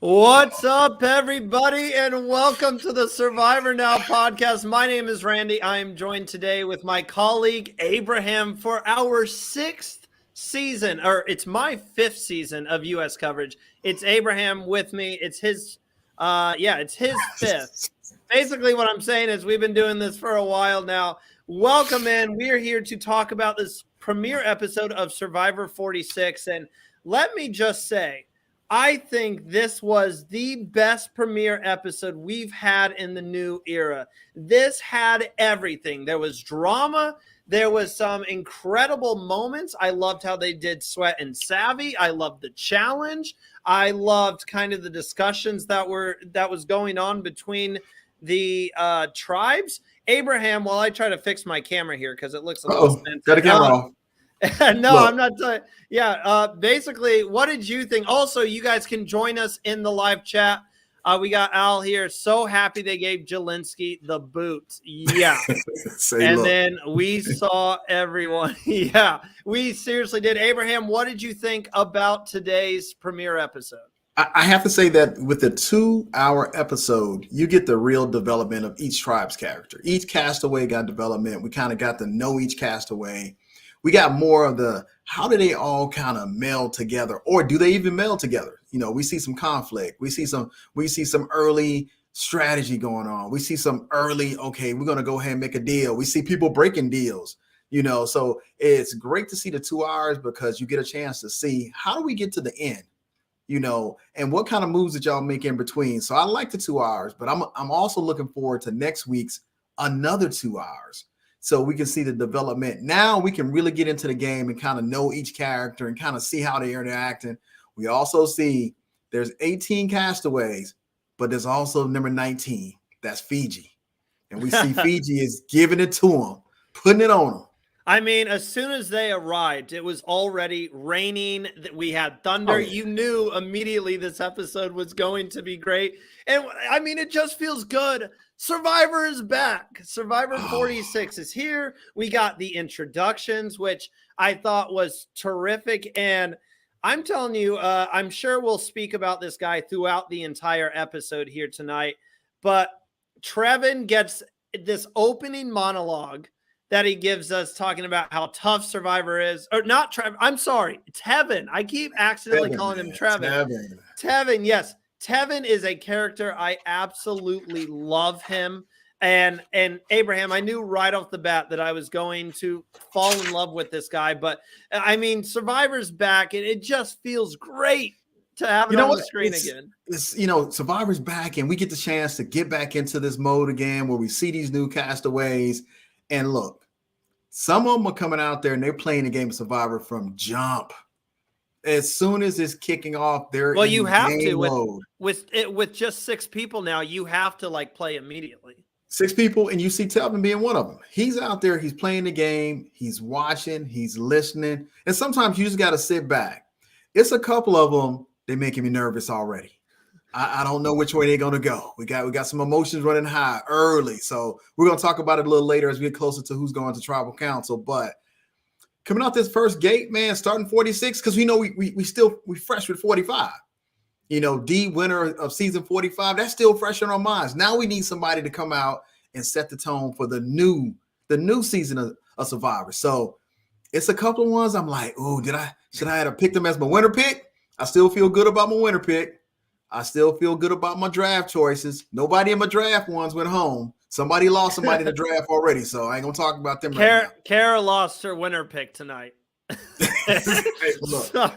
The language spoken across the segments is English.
What's up, everybody, and welcome to the Survivor Now podcast. My name is Randy. I am joined today with my colleague Abraham for our sixth season, or it's my fifth season of U.S. coverage. It's Abraham with me. It's his, it's his fifth. Basically, what I'm saying is we've been doing this for a while now. Welcome in. We are here to talk about this premiere episode of Survivor 46, and let me just say, I think this was the best premiere episode we've had in the new era. This had everything. There was drama. There was some incredible moments. I loved how they did Sweat and Savvy. I loved the challenge. I loved kind of the discussions that was going on between the tribes. Abraham, while I try to fix my camera here because it looks a little expensive. Got a camera off. No, look. I'm not. Basically, what did you think? Also, you guys can join us in the live chat. We got Al here. So happy they gave Jelinski the boot. Yeah. Then we saw everyone. Yeah, we seriously did. Abraham, what did you think about today's premiere episode? I have to say that with the 2-hour episode, you get the real development of each tribe's character. Each castaway got development. We kind of got to know each castaway. We got more of the how do they all kind of meld together, or do they even meld together? You know, we see some conflict. We see some early strategy going on. We see some early, okay, we're going to go ahead and make a deal. We see people breaking deals, you know, so it's great to see the 2 hours because you get a chance to see how do we get to the end, you know, and what kind of moves did y'all make in between. So I like the 2 hours, but I'm also looking forward to next week's another 2 hours. So we can see the development. Now we can really get into the game and kind of know each character and kind of see how they're interacting. We also see there's 18 castaways, but there's also number 19. That's Fiji. And we see Fiji is giving it to them, putting it on them. I mean, as soon as they arrived, it was already raining. We had thunder. Oh, yeah. You knew immediately this episode was going to be great. And I mean, it just feels good. Survivor is back. Survivor 46 is here. We got the introductions, which I thought was terrific. And I'm telling you, I'm sure we'll speak about this guy throughout the entire episode here tonight. But Trevin gets this opening monologue that he gives us talking about how tough Survivor is. Or not Trevin. I'm sorry. Tevin. I keep accidentally calling him Trevin. Tevin, yes. Tevin is a character. I absolutely love him. And Abraham, I knew right off the bat that I was going to fall in love with this guy. But, I mean, Survivor's back, and it just feels great to have it on the screen again. Survivor's back, and we get the chance to get back into this mode again where we see these new castaways. And look, some of them are coming out there, and they're playing the game of Survivor from jump. As soon as it's kicking off, they're you have to with just 6 people now. You have to play immediately. 6 people, and you see Tevin being one of them. He's out there, he's playing the game, he's watching, he's listening, and sometimes you just got to sit back. It's a couple of them they're making me nervous already. I don't know which way they're gonna go. We got some emotions running high early, so we're gonna talk about it a little later as we get closer to who's going to tribal council, but. Coming out this first gate, man, starting 46, because we know we fresh with 45. You know, D winner of season 45, that's still fresh in our minds. Now we need somebody to come out and set the tone for the new season of Survivor. So it's a couple of ones I'm like, oh, should I have picked them as my winner pick? I still feel good about my winner pick. I still feel good about my draft choices. Nobody in my draft ones went home. Somebody lost somebody in the draft already, so I ain't gonna talk about them. Kara lost her winner pick tonight. Look,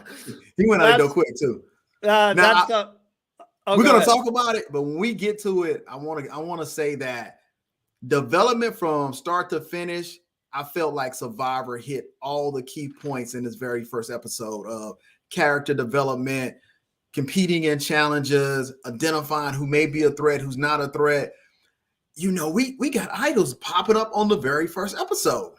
he went out there quick too. We're gonna talk about it, but when we get to it, I want to say that development from start to finish, I felt like Survivor hit all the key points in this very first episode of character development, competing in challenges, identifying who may be a threat, who's not a threat. You know, we got idols popping up on the very first episode.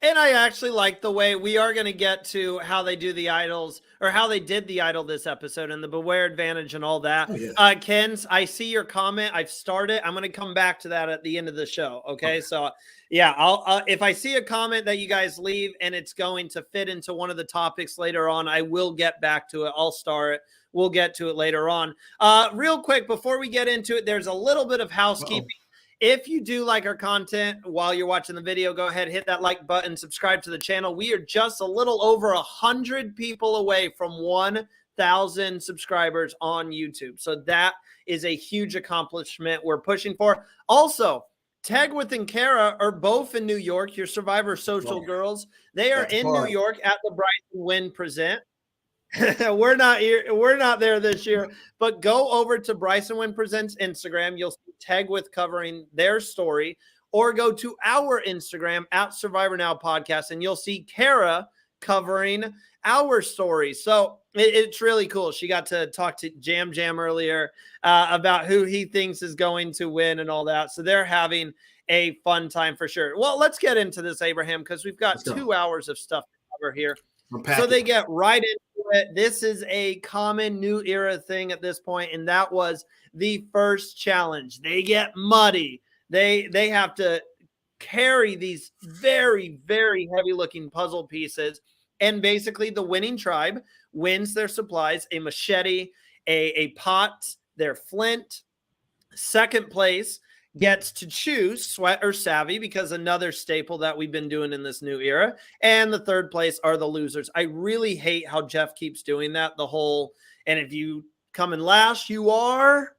And I actually like the way we are going to get to how they do the idols, or how they did the idol this episode, and the Beware Advantage and all that. Oh, yeah. Ken's, I see your comment. I've started. I'm going to come back to that at the end of the show. Okay. So yeah, I'll if I see a comment that you guys leave and it's going to fit into one of the topics later on, I will get back to it. I'll star it. We'll get to it later on. Real quick, before we get into it, there's a little bit of housekeeping. Uh-oh. If you do like our content while you're watching the video, go ahead, hit that like button, subscribe to the channel. We are just a little over 100 people away from 1,000 subscribers on YouTube. So that is a huge accomplishment we're pushing for. Also, Tegwith and Kara are both in New York, your Survivor Social girls. They are in New York at the Bryson Wynn Present. We're not here. We're not there this year, but go over to Bryson Wynn Presents Instagram. You'll see Tegwith covering their story, or go to our Instagram at Survivor Now Podcast, and you'll see Kara covering our story. So it's really cool. She got to talk to Jam earlier about who he thinks is going to win and all that. So they're having a fun time for sure. Well, let's get into this, Abraham, because we've got 2 hours of stuff to cover here. So they get right into it. This is a common new era thing at this point, and that was the first challenge. They get muddy. They have to carry these very, very heavy-looking puzzle pieces, and basically the winning tribe wins their supplies, a machete, a pot, their flint. Second place gets to choose Sweat or Savvy, because another staple that we've been doing in this new era. And the third place are the losers. I really hate how Jeff keeps doing that. And if you come in last, you are.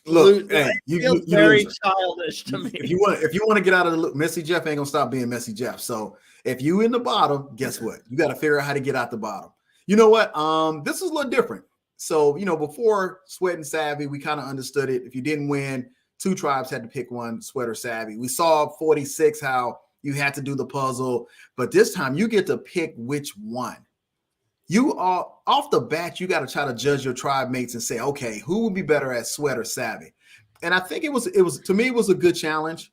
Look, hey, you very childish to me. If you want to get out of the loop, Messy Jeff ain't gonna stop being Messy Jeff. So if you in the bottom, guess what? You got to figure out how to get out the bottom. You know what? This is a little different. So before Sweat and Savvy, we kind of understood it. If you didn't win, 2 tribes had to pick one, Sweat or Savvy. We saw 46 how you had to do the puzzle, but this time you get to pick which one. You are off the bat, you got to try to judge your tribe mates and say, okay, who would be better at Sweat or Savvy? And I think it was to me, it was a good challenge.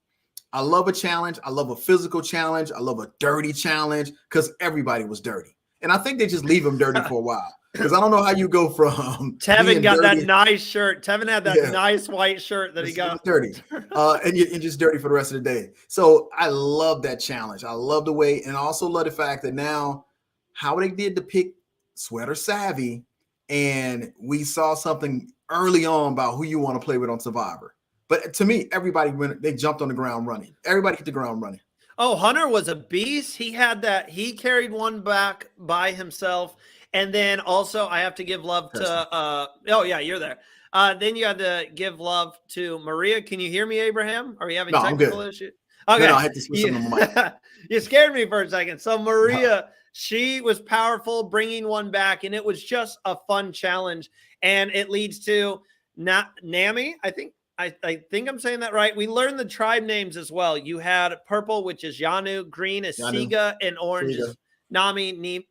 I love a challenge. I love a physical challenge. I love a dirty challenge, because everybody was dirty. And I think they just leave them dirty for a while. Because I don't know how you go from Tevin got dirty. That nice shirt. Tevin had that nice white shirt that he got dirty, and just dirty for the rest of the day. So I love that challenge. I love the way, and also love the fact that now how they did to pick Sweat or Savvy, and we saw something early on about who you want to play with on Survivor. But to me, everybody they jumped on the ground running. Everybody hit the ground running. Oh, Hunter was a beast. He had that. He carried one back by himself. And then also I have to give love to, oh yeah, you're there. Then you had to give love to Maria. Can you hear me, Abraham? Are you having technical issues? Okay. No, I had to switch on my mic. You scared me for a second. So Maria, she was powerful, bringing one back, and it was just a fun challenge. And it leads to Nami. I think I'm saying that right. We learned the tribe names as well. You had purple, which is Yanu, green is Siga, and orange is Nami.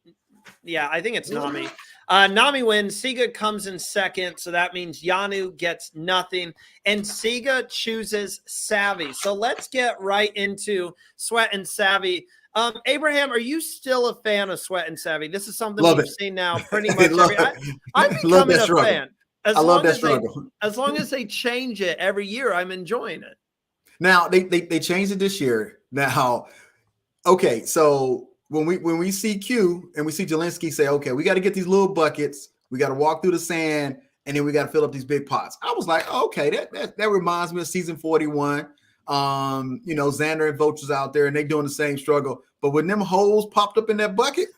Yeah, I think it's Nami. Nami wins. Siga comes in second, so that means Yanu gets nothing. And Siga chooses Savvy. So let's get right into Sweat and Savvy. Abraham, are you still a fan of Sweat and Savvy? This is something we've seen now pretty much I'm becoming a fan. I love that struggle. As long as they change it every year, I'm enjoying it. Now, they changed it this year. Now, okay, so when we see Q and we see Jelinski say, okay, we got to get these little buckets, we got to walk through the sand, and then we got to fill up these big pots. I was like, oh, okay, that reminds me of season 41. Xander and Vulture's out there and they doing the same struggle. But when them holes popped up in that bucket,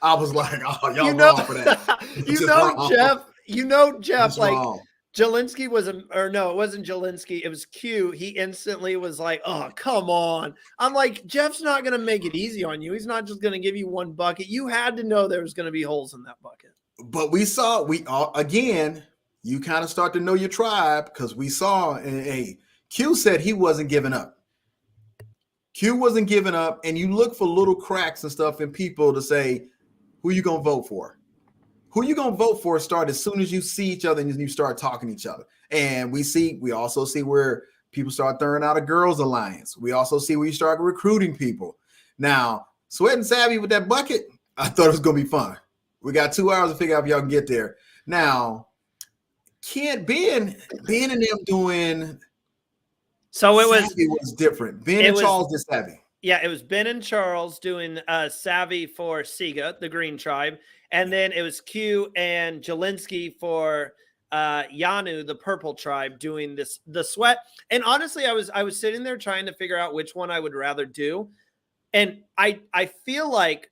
I was like, oh, y'all wrong for that. Jeff, like wrong. Jelinski it wasn't Jelinski. It was Q. He instantly was like, oh, come on. I'm like, Jeff's not going to make it easy on you. He's not just going to give you one bucket. You had to know there was going to be holes in that bucket. But again, you kind of start to know your tribe, because we saw, and Q said he wasn't giving up. Q wasn't giving up, and you look for little cracks and stuff in people to say, who you going to vote for? Who you going to vote for start as soon as you see each other and you start talking to each other. And we also see where people start throwing out a girls alliance. We also see where you start recruiting people. Now, Sweat and Savvy with that bucket, I thought it was going to be fun. We got 2 hours to figure out if y'all can get there. Now, Ben and them doing so it was different. Ben and Charles did Savvy. Yeah, it was Ben and Charles doing Savvy for Siga, the Green Tribe, and then it was Q and Jelinski for Yanu, the Purple Tribe, doing the Sweat. And honestly, I was sitting there trying to figure out which one I would rather do, and I feel like.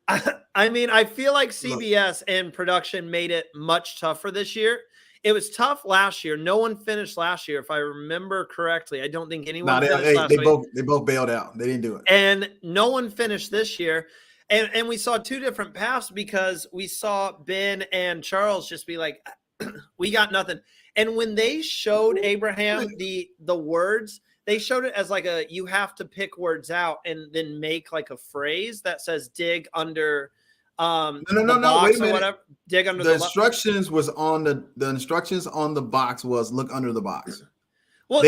I feel like CBS and production made it much tougher this year. It was tough last year. No one finished last year, if I remember correctly. I don't think anyone finished last week. They both bailed out. They didn't do it. And no one finished this year. And we saw two different paths because we saw Ben and Charles just be like, we got nothing. And when they showed Abraham the words, they showed it as like you have to pick words out and then make like a phrase that says dig under no, wait a minute. Whatever. Dig under the instructions was on the instructions on the box was look under the box. Well,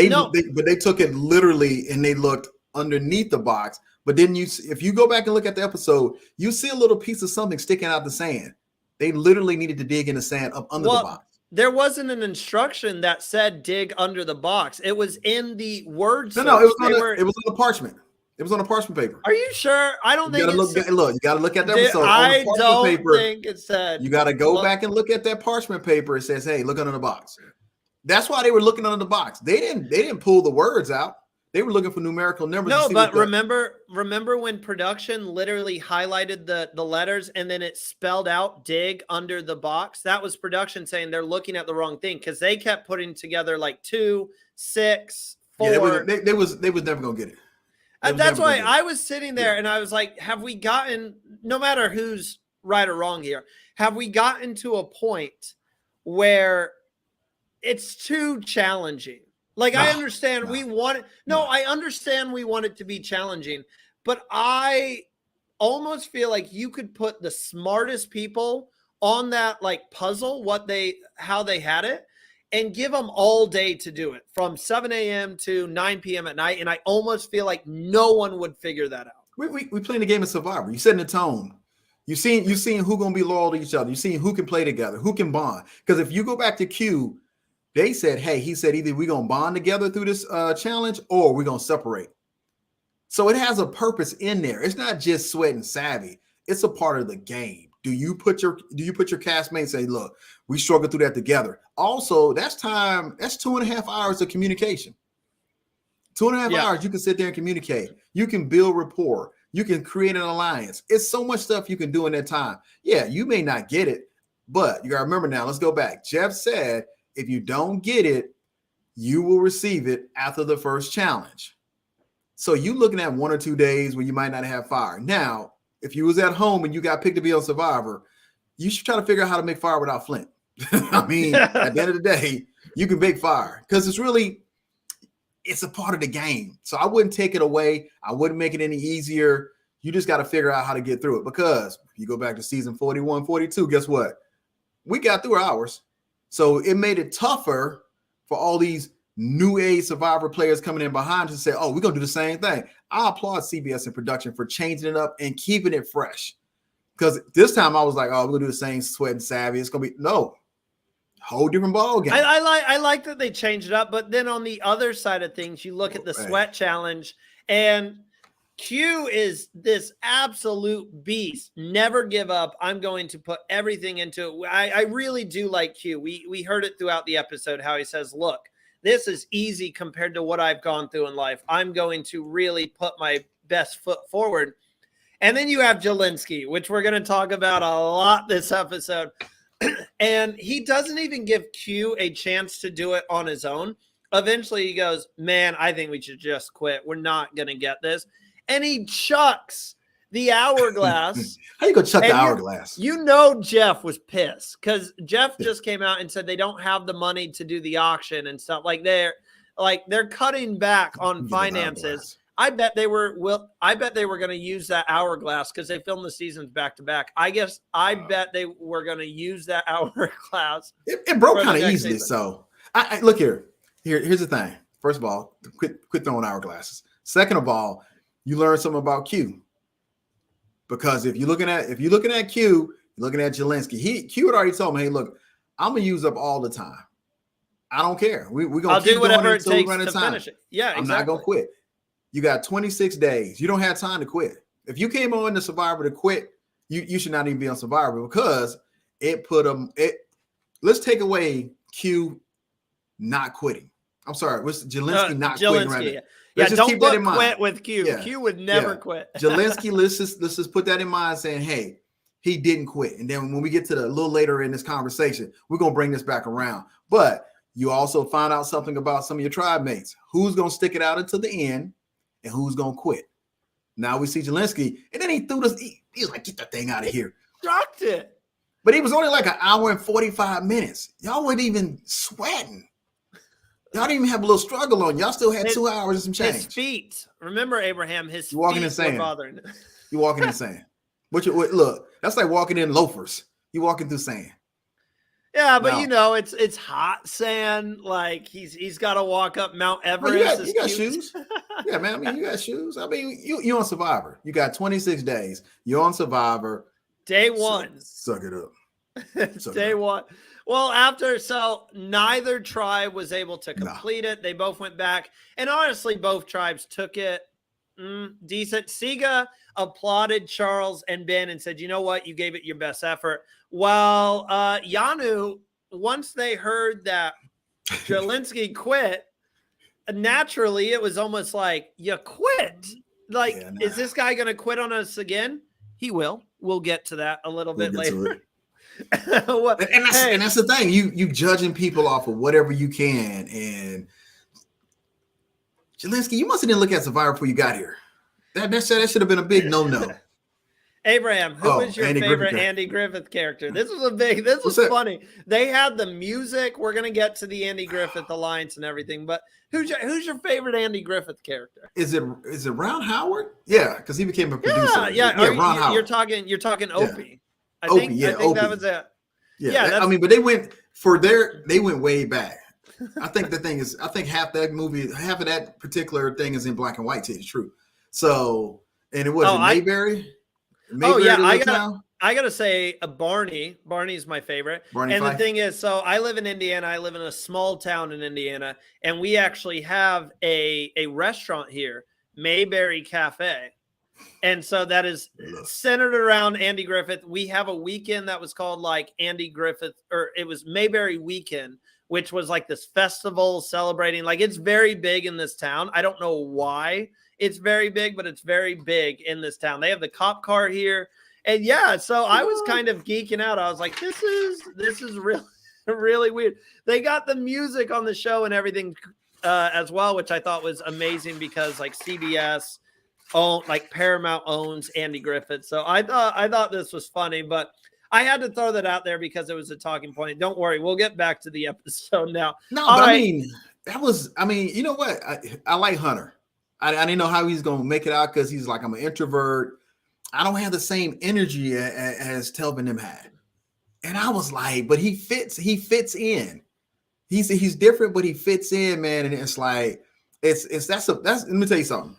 but they took it literally and they looked underneath the box. But then if you go back and look at the episode, you see a little piece of something sticking out the sand. They literally needed to dig in the sand up under the box. There wasn't an instruction that said dig under the box. It was in the words. No, it was on the parchment. It was on a parchment paper. Are you sure? I don't think look. You got to look at that episode. I don't think it said. You got to go back and look at that parchment paper. It says, "Hey, look under the box." That's why they were looking under the box. They didn't pull the words out. They were looking for numerical numbers. No, but remember when production literally highlighted the letters and then it spelled out dig under the box? That was production saying they're looking at the wrong thing because they kept putting together like 2, 6, 4. Yeah, they was never gonna get it. That's why I was sitting there and I was like, have we gotten, no matter who's right or wrong here, have we gotten to a point where it's too challenging? Like, I understand I understand we want it to be challenging, but I almost feel like you could put the smartest people on that like puzzle, how they had it, and give them all day to do it from 7 a.m. to 9 p.m. at night. And I almost feel like no one would figure that out. We playing the game of Survivor. You're setting the tone. You seen who gonna be loyal to each other. You seen who can play together, who can bond. Because if you go back to Q, they said, hey, he said either we're going to bond together through this challenge or we're going to separate. So it has a purpose in there. It's not just Sweat and Savvy. It's a part of the game. Do you put your castmates and say, look, we struggle through that together? Also, that's 2.5 hours of communication. 2.5 hours you can sit there and communicate. You can build rapport. You can create an alliance. It's so much stuff you can do in that time. Yeah, you may not get it, but you got to remember now, let's go back. Jeff said, if you don't get it, you will receive it after the first challenge. So you looking at 1 or 2 days where you might not have fire. Now, if you was at home and you got picked to be on Survivor, you should try to figure out how to make fire without flint. I mean, at the end of the day, you can make fire because it's a part of the game. So I wouldn't take it away. I wouldn't make it any easier. You just got to figure out how to get through it because if you go back to season 41, 42, guess what? We got through ours. So it made it tougher for all these new age Survivor players coming in behind to say, oh, we're going to do the same thing. I applaud CBS and production for changing it up and keeping it fresh. Because this time I was like, oh, we're going to do the same Sweat and Savvy. It's going to be, no, whole different ball game. I like that they changed it up. But then on the other side of things, you look at the Sweat Challenge and Q is this absolute beast. Never give up. I'm going to put everything into it. I really do like Q. We heard it throughout the episode how he says, look, this is easy compared to what I've gone through in life. I'm going to really put my best foot forward. And then you have Jelinski, which we're going to talk about a lot this episode. And he doesn't even give Q a chance to do it on his own. Eventually he goes, man, I think we should just quit. We're not going to get this. And he chucks the hourglass. How you gonna chuck the hourglass? You know Jeff was pissed because Jeff just came out and said they don't have the money to do the auction and stuff. Like they're cutting back on finances. I bet they were going to use that hourglass because they filmed the seasons back to back. I bet they were going to use that hourglass. It broke kind of easily. Season. So I look here. Here's the thing. First of all, quit throwing hourglasses. Second of all, you learn something about Q. Because if you're looking at Q, you're looking at Jelensky. Q had already told me, hey, look, I'm gonna use up all the time. I don't care. We're gonna keep do whatever going it until we takes run out to of time. finish it. Yeah, I'm exactly. not gonna quit. You got 26 days. You don't have time to quit. If you came on the Survivor to quit, you should not even be on Survivor because it put them. Let's take away Q not quitting. I'm sorry, was Jelensky not quitting right now? Yeah, Let's don't keep that in quit mind. with Q. Yeah. Q would never quit. Jelensky, let's just put that in mind, saying, hey, he didn't quit. And then when we get to a little later in this conversation, we're gonna bring this back around. But you also find out something about some of your tribe mates. Who's gonna stick it out until the end, and who's gonna quit? Now we see Jelensky, and then he threw this. He was like, "Get that thing out of here!" Rocked it. But it was only like an hour and 45 minutes. Y'all weren't even sweating. Y'all didn't even have a little struggle on. Y'all still had 2 hours and some change. His feet. Remember, Abraham, his You're walking feet insane. were bothering. You're walking in sand. Look, that's like walking in loafers. You're walking through sand. Yeah, but No. you know, it's hot sand. Like he's got to walk up Mount Everest. Well, you got shoes. Yeah, man. I mean, you got shoes. I mean, you're on Survivor. You got 26 days. You're on Survivor. Day one. Suck it up. Day one. Well, so neither tribe was able to complete it. They both went back. And honestly, both tribes took it decent. Siga applauded Charles and Ben and said, you know what? You gave it your best effort. While Yanu, once they heard that Jelensky quit, naturally it was almost like, you quit? Like, is this guy going to quit on us again? He will. We'll get to that a little bit later. Well, and that's the thing. You judging people off of whatever you can. And Jelensky, you must have didn't look at Survivor before you got here. That should have been a big no. Abraham, who was your favorite Andy Griffith character? This was funny. They had the music. We're gonna get to the Andy Griffith Alliance and everything, but who's your favorite Andy Griffith character? Is it Ron Howard? Yeah, because he became a producer. Yeah. Ron Howard. You're talking Opie. Yeah. I think that was it. Yeah, I mean, but they went way back. I think the thing is, half of that particular thing is in black and white, to tell you the truth. So, and it was Mayberry. I gotta say Barney. Barney's my favorite. Barney and Fife. The thing is, so I live in Indiana. I live in a small town in Indiana, and we actually have a restaurant here, Mayberry Cafe. And so that is centered around Andy Griffith. We have a weekend that was called like Andy Griffith, or it was Mayberry Weekend, which was like this festival celebrating. Like, it's very big in this town. I don't know why it's very big, but it's very big in this town. They have the cop car here. And yeah, so I was kind of geeking out. I was like, this is really, really weird. They got the music on the show and everything as well, which I thought was amazing because like CBS, Paramount owns Andy Griffith. So I thought this was funny, but I had to throw that out there because it was a talking point. Don't worry, we'll get back to the episode now. No, but right. I mean, you know what? I like Hunter. I didn't know how he's going to make it out because he's like, I'm an introvert. I don't have the same energy as Telvin them had. And I was like, but he fits in. He's different, but he fits in, man. And it's like, that's let me tell you something.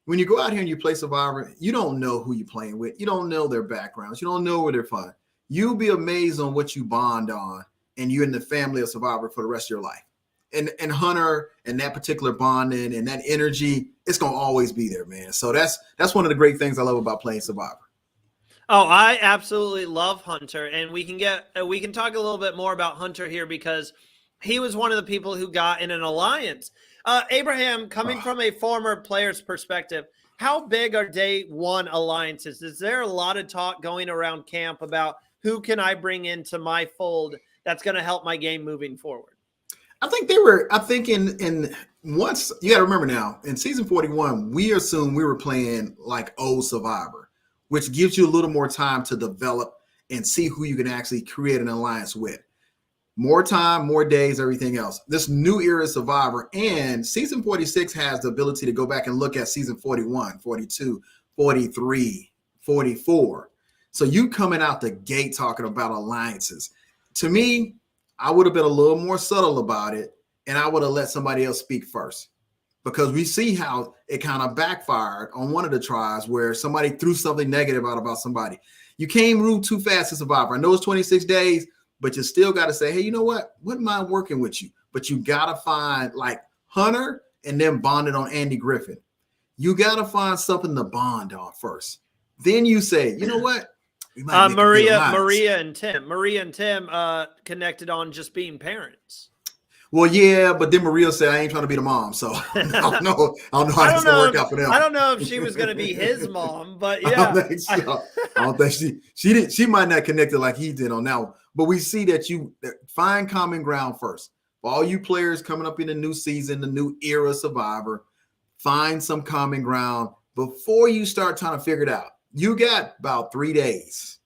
When you go out here and you play Survivor, you don't know who you're playing with. You don't know their backgrounds. You don't know where they're from. You'll be amazed on what you bond on, and you're in the family of Survivor for the rest of your life. And Hunter and that particular bonding and that energy, it's gonna always be there, man. So that's one of the great things I love about playing Survivor. Oh, I absolutely love Hunter, and we can talk a little bit more about Hunter here because he was one of the people who got in an alliance. Abraham, coming from a former player's perspective, how big are day one alliances? Is there a lot of talk going around camp about who can I bring into my fold that's going to help my game moving forward? I think in once, you got to remember now, in season 41, we assumed we were playing like old Survivor, which gives you a little more time to develop and see who you can actually create an alliance with. More time, more days, everything else. This new era Survivor, and season 46 has the ability to go back and look at season 41, 42, 43, 44. So you coming out the gate talking about alliances. To me, I would have been a little more subtle about it, and I would have let somebody else speak first. because we see how it kind of backfired on one of the tribes where somebody threw something negative out about somebody. You can't move too fast to Survivor. I know it's 26 days, but you still got to say, hey, you know what? Wouldn't mind working with you. But you got to find like Hunter and then bonded on Andy Griffin. You got to find something to bond on first. Then you say, you know what? Maria and Tim connected on just being parents. Well, yeah, but then Maria said, I ain't trying to be the mom. So I don't know how it's going to work out for them. I don't know if she was going to be his mom, but yeah. I don't think so. I don't think she might not connect it like he did on that one. But we see that you find common ground first. For all you players coming up in the new season, the new era Survivor, find some common ground before you start trying to figure it out. You got about 3 days.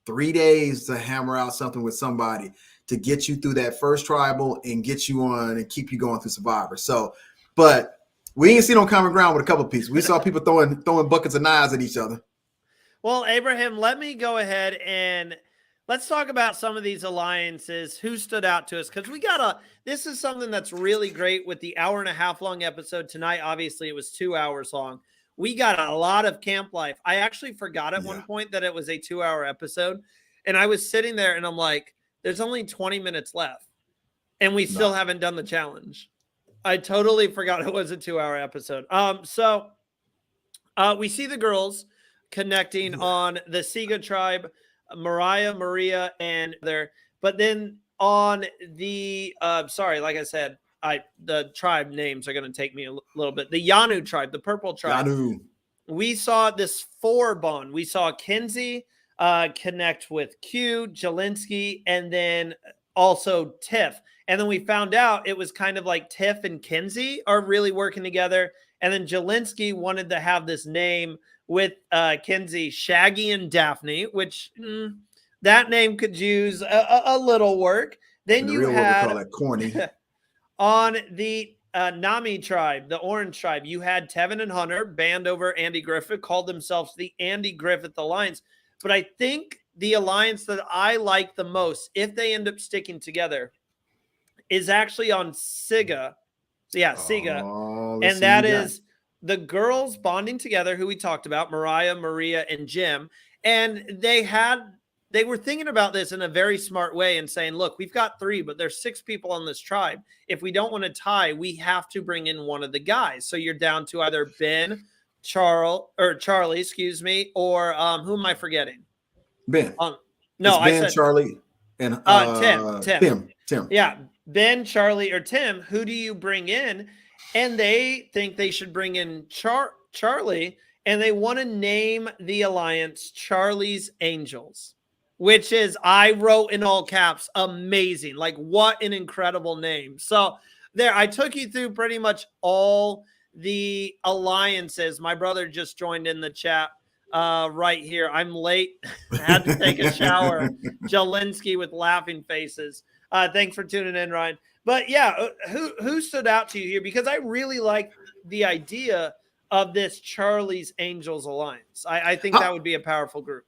3 days to hammer out something with somebody to get you through that first tribal and get you on and keep you going through Survivor. So, but we ain't seen no common ground with a couple of pieces. We saw people throwing buckets of knives at each other. Well, Abraham, let me go ahead and let's talk about some of these alliances, who stood out to us, because this is something that's really great with the 1.5 hour long episode tonight. Obviously, it was 2 hours long. We got a lot of camp life. I actually forgot at one point that it was a 2 hour episode. And I was sitting there and I'm like, there's only 20 minutes left. And we still haven't done the challenge. I totally forgot it was a 2 hour episode. So we see the girls connecting on the Siga tribe, Mariah, Maria, and there. But then on the, like I said, the tribe names are going to take me a little bit. The Yanu tribe, the purple tribe. Yanu. We saw this 4 bond. We saw Kenzie connect with Q, Jelinski, and then also Tiff. And then we found out it was kind of like Tiff and Kenzie are really working together. And then Jelinski wanted to have this name with Kenzie, Shaggy and Daphne, which that name could use a little work. Then you had we call that corny. On the Nami tribe, the Orange tribe, you had Tevin and Hunter band over Andy Griffith, called themselves the Andy Griffith Alliance. But I think the alliance that I like the most, if they end up sticking together, is actually on Siga. Yeah, Siga. And that is the girls bonding together, who we talked about, Mariah, Maria, and Jim. And they were thinking about this in a very smart way and saying, look, we've got 3, but there's 6 people on this tribe. If we don't want to tie, we have to bring in one of the guys. So you're down to either Ben, Charlie, or who am I forgetting? Ben. No, I said Charlie and Tim. Yeah, Ben, Charlie, or Tim. Who do you bring in? And they think they should bring in Charlie, and they want to name the alliance Charlie's Angels, which is, I wrote in all caps, amazing. Like, what an incredible name. So there, I took you through pretty much all the alliances. My brother just joined in the chat right here. I'm late. Had to take a shower. Jelinski with laughing faces. Thanks for tuning in, Ryan. But yeah, who stood out to you here? Because I really like the idea of this Charlie's Angels alliance. I think that would be a powerful group.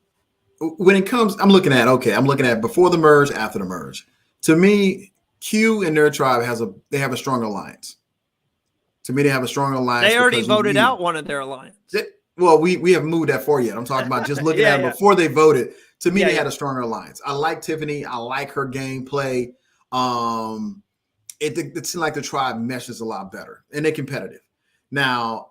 When it comes, I'm looking at before the merge, after the merge. To me, Q and their tribe they have a strong alliance. To me, they have a strong alliance. They already voted out one of their alliance. Well, we haven't moved that far yet. I'm talking about just looking at it before they voted. To me, they had a stronger alliance. I like Tiffany. I like her gameplay. It seems like the tribe meshes a lot better, and they're competitive. Now,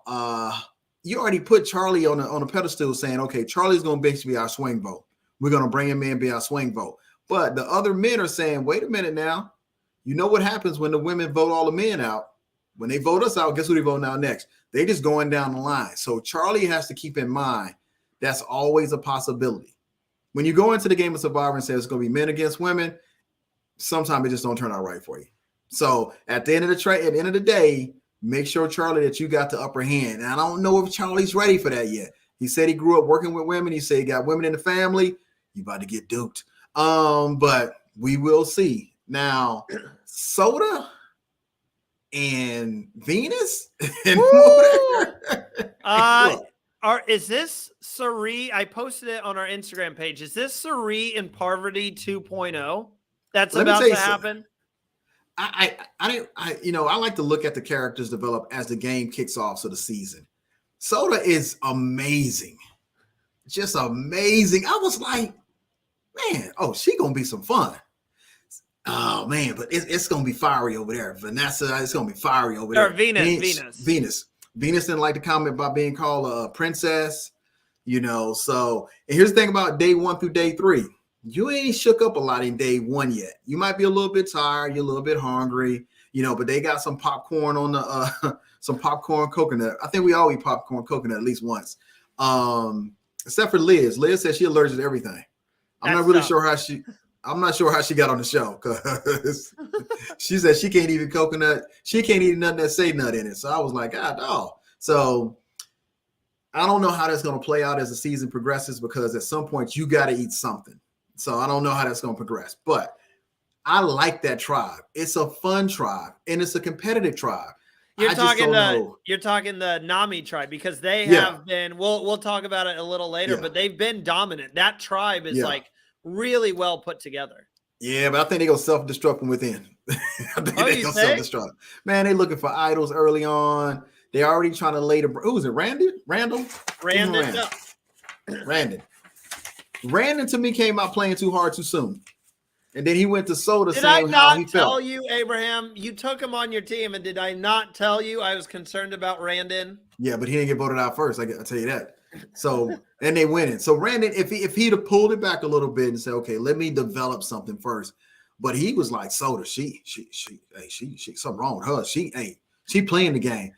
you already put Charlie on a pedestal, saying, okay, Charlie's going to basically be our swing vote. We're going to bring him in, be our swing vote. But the other men are saying, wait a minute now. You know what happens when the women vote all the men out? When they vote us out, guess who they vote out next? They just going down the line. So Charlie has to keep in mind that's always a possibility. When you go into the game of Survivor and say it's going to be men against women, sometimes it just don't turn out right for you. So at the end of the day, make sure, Charlie, that you got the upper hand. And I don't know if Charlie's ready for that yet. He said he grew up working with women. He said he got women in the family. You about to get duped. But we will see. Now, Soda and Venus and is this Sari? I posted it on our Instagram page. Is this Sari and Parvati 2.0 that's about to happen? I like to look at the characters develop as the game kicks off. So the season, Soda is amazing, just amazing. I was like, man, oh, she gonna be some fun. Oh man, but it's gonna be fiery over there. Vanessa, it's gonna be fiery over there. Venus didn't like the comment about being called a princess. So and here's the thing about day 1 through day 3. You ain't shook up a lot in day 1 yet. You might be a little bit tired, you're a little bit hungry, but they got some popcorn on the some popcorn coconut. I think we all eat popcorn coconut at least once. Except for Liz. Liz said she allergic to everything. I'm not sure how she got on the show, because she said she can't eat coconut. She can't eat nothing that say nut in it. So I was like, God, no. So I don't know how that's going to play out as the season progresses, because at some point you got to eat something. So I don't know how that's going to progress, but I like that tribe. It's a fun tribe, and it's a competitive tribe. You're talking the Nami tribe, because they have been. We'll talk about it a little later, but they've been dominant. That tribe is like really well put together. Yeah, but I think they're gonna self-destruct from within. I think they're gonna self-destruct. Man, they looking for idols early on. They're already trying to lay the. Who is it? Randall. Randall to me came out playing too hard too soon. And then he went to Soda saying how he felt. Did I not tell you, Abraham? You took him on your team, and did I not tell you I was concerned about Randon? Yeah, but he didn't get voted out first. I'll tell you that. So, and they win it. So Randon, if he'd have pulled it back a little bit and said, okay, let me develop something first. But he was like, Soda, she something wrong with her. She playing the game.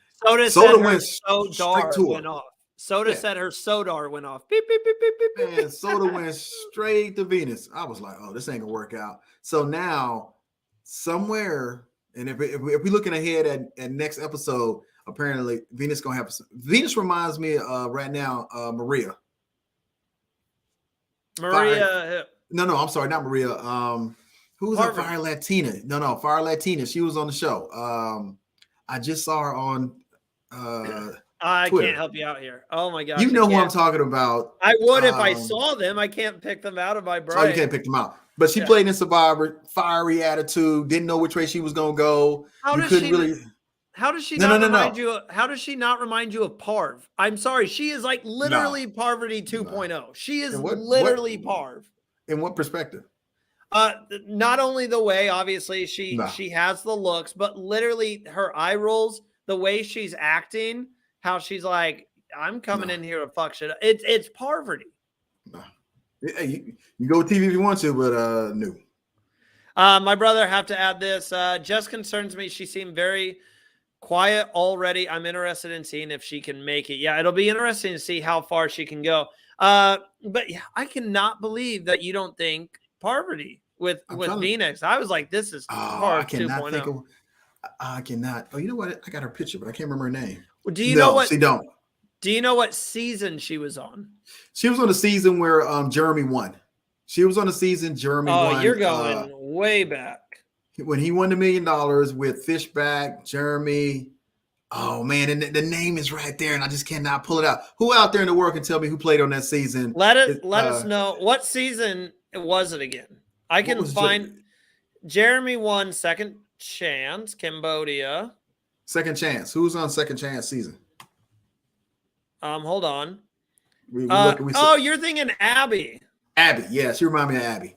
Soda went straight to her. Soda said her Sodar went off. Beep, beep, beep, beep, beep, beep. Man, Soda went straight to Venus. I was like, oh, this ain't gonna work out. So now, somewhere, and if we're looking ahead at next episode, apparently Venus reminds me right now, Maria. No, I'm sorry, not Maria. Who was that? Fire Latina? No, Fire Latina. She was on the show. I just saw her on I Twitter. Can't help you out here. Oh my gosh. You know who I'm talking about. I would if I saw them. I can't pick them out of my brain. Oh, you can't pick them out. But she played in Survivor, fiery attitude, didn't know which way she was gonna go. How does she not remind you of Parv? I'm sorry, she is like literally Parvati 2.0. She is literally Parv. In what perspective? Not only the way, obviously, she has the looks, but literally her eye rolls, the way she's acting, how she's like, I'm coming in here to fuck shit up. It's Parvati. No. Hey, you go with TV if you want to, but no. My brother, have to add this. Just concerns me. She seemed very quiet already. I'm interested in seeing if she can make it. Yeah, it'll be interesting to see how far she can go. But yeah, I cannot believe that you don't think Parvati with Phoenix. I was like, this is Parv 2.0. I cannot. Oh, you know what? I got her picture, but I can't remember her name. Well, do you know what? She don't. Do you know what season she was on? She was on the season where Jeremy won. She was on the season Jeremy won. Oh, you're going way back. When he won $1 million with Fishback, Jeremy. Oh, man. And the name is right there, and I just cannot pull it out. Who out there in the world can tell me who played on that season? Let us know. What season was it again? I can find. Jeremy won Second Chance, Cambodia. Second Chance. Who's on Second Chance season? Hold on. You're thinking Abby. Abby, yeah, she reminded me of Abby.